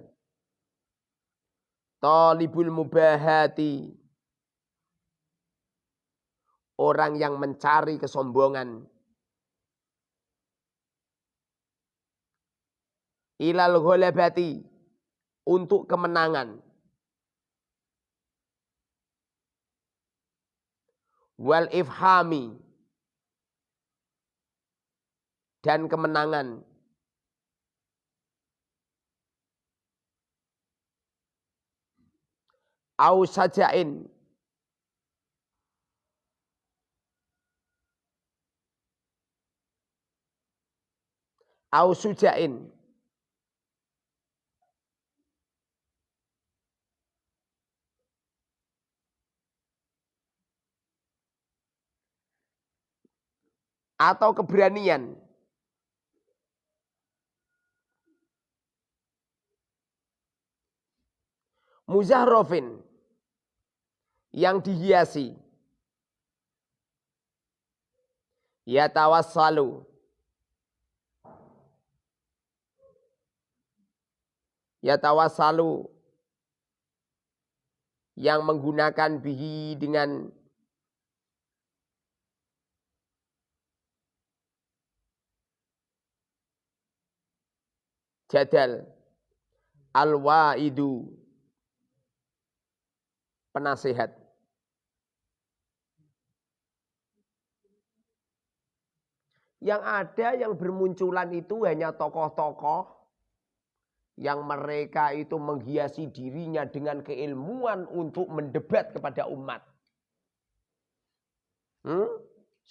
Talibul mubahati. orang yang mencari kesombongan. Ilal ghalabati, untuk kemenangan. Wal ifhami, dan kemenangan. Au sajain, au sujain, atau keberanian. Muzahrofin, yang dihiasi. Yatawassalu, yang menggunakan bihi dengan jadal. Al-waidu, penasehat. Yang ada yang bermunculan itu hanya tokoh-tokoh yang mereka itu menghiasi dirinya dengan keilmuan untuk mendebat kepada umat.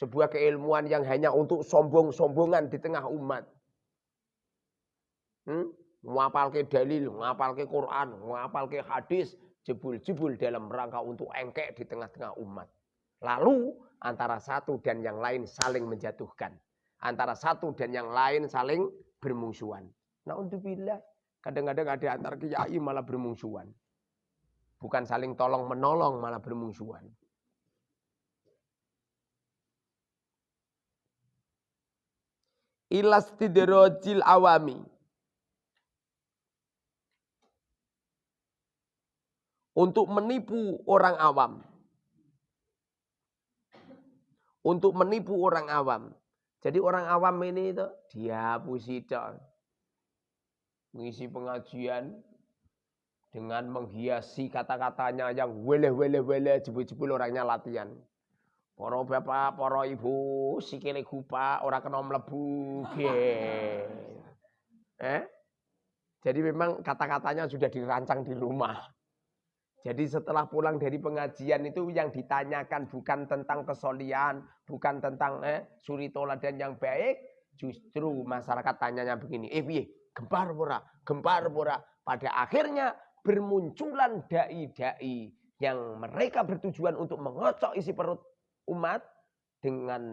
Sebuah keilmuan yang hanya untuk sombong-sombongan di tengah umat. Ngapalke dalil, ngapalke Quran, ngapalke hadis, jebul-jebul dalam rangka untuk engkek di tengah-tengah umat. Lalu antara satu dan yang lain saling menjatuhkan. Antara satu dan yang lain saling bermusuhan. Na'udzubillah. Kadang-kadang ada antar kiai malah bermusuhan. Bukan saling tolong menolong, malah bermusuhan. Ilastidrajil awami, untuk menipu orang awam. Untuk menipu orang awam. Jadi orang awam ini itu dihapusi dong. Mengisi pengajian dengan menghiasi kata-katanya yang wele, jebul-jebul orangnya latihan. Para bapak, para ibu, sikile gupak, orang kena mlebu. Jadi memang kata-katanya sudah dirancang di rumah. Jadi setelah pulang dari pengajian itu yang ditanyakan bukan tentang kesolian, bukan tentang suri toladan yang baik, justru masyarakat tanyanya begini, piye, gempar pura. Pada akhirnya bermunculan dai-dai yang mereka bertujuan untuk mengocok isi perut umat dengan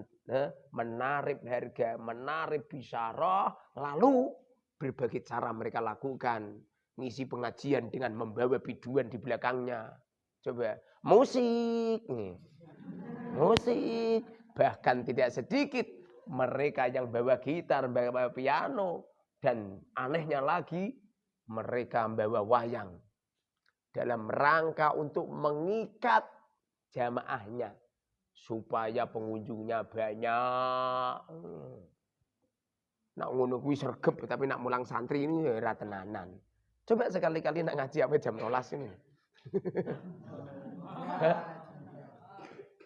menarik harga, menarik bisyarah, lalu berbagai cara mereka lakukan. Ngisi pengajian dengan membawa biduan di belakangnya. Coba musik. Bahkan tidak sedikit mereka yang bawa gitar, bawa piano. Dan anehnya lagi mereka membawa wayang. Dalam rangka untuk mengikat jamaahnya. Supaya pengunjungnya banyak. Nak ngono kuwi sregep tapi nak mulang santri ini ora tenanan. Coba sekali-kali nak ngaji apa jam 12 ini.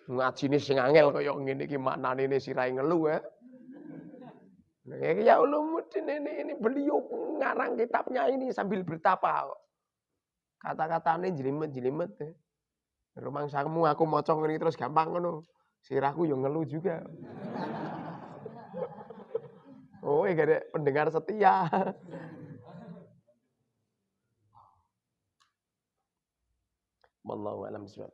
Ngaji ini sing angel kaya ngene iki maknane sirahe ngelu ya. Ya ulumuddin ini beliau ngarang kitabnya ini sambil bertapa. Kata-katane jelimet-jelimet. Rumangsamu aku maca ngene terus gampang ngono. Sirahku yo ngelu juga. Oh, gak ada pendengar setia. Wallahu a'lam bishawab.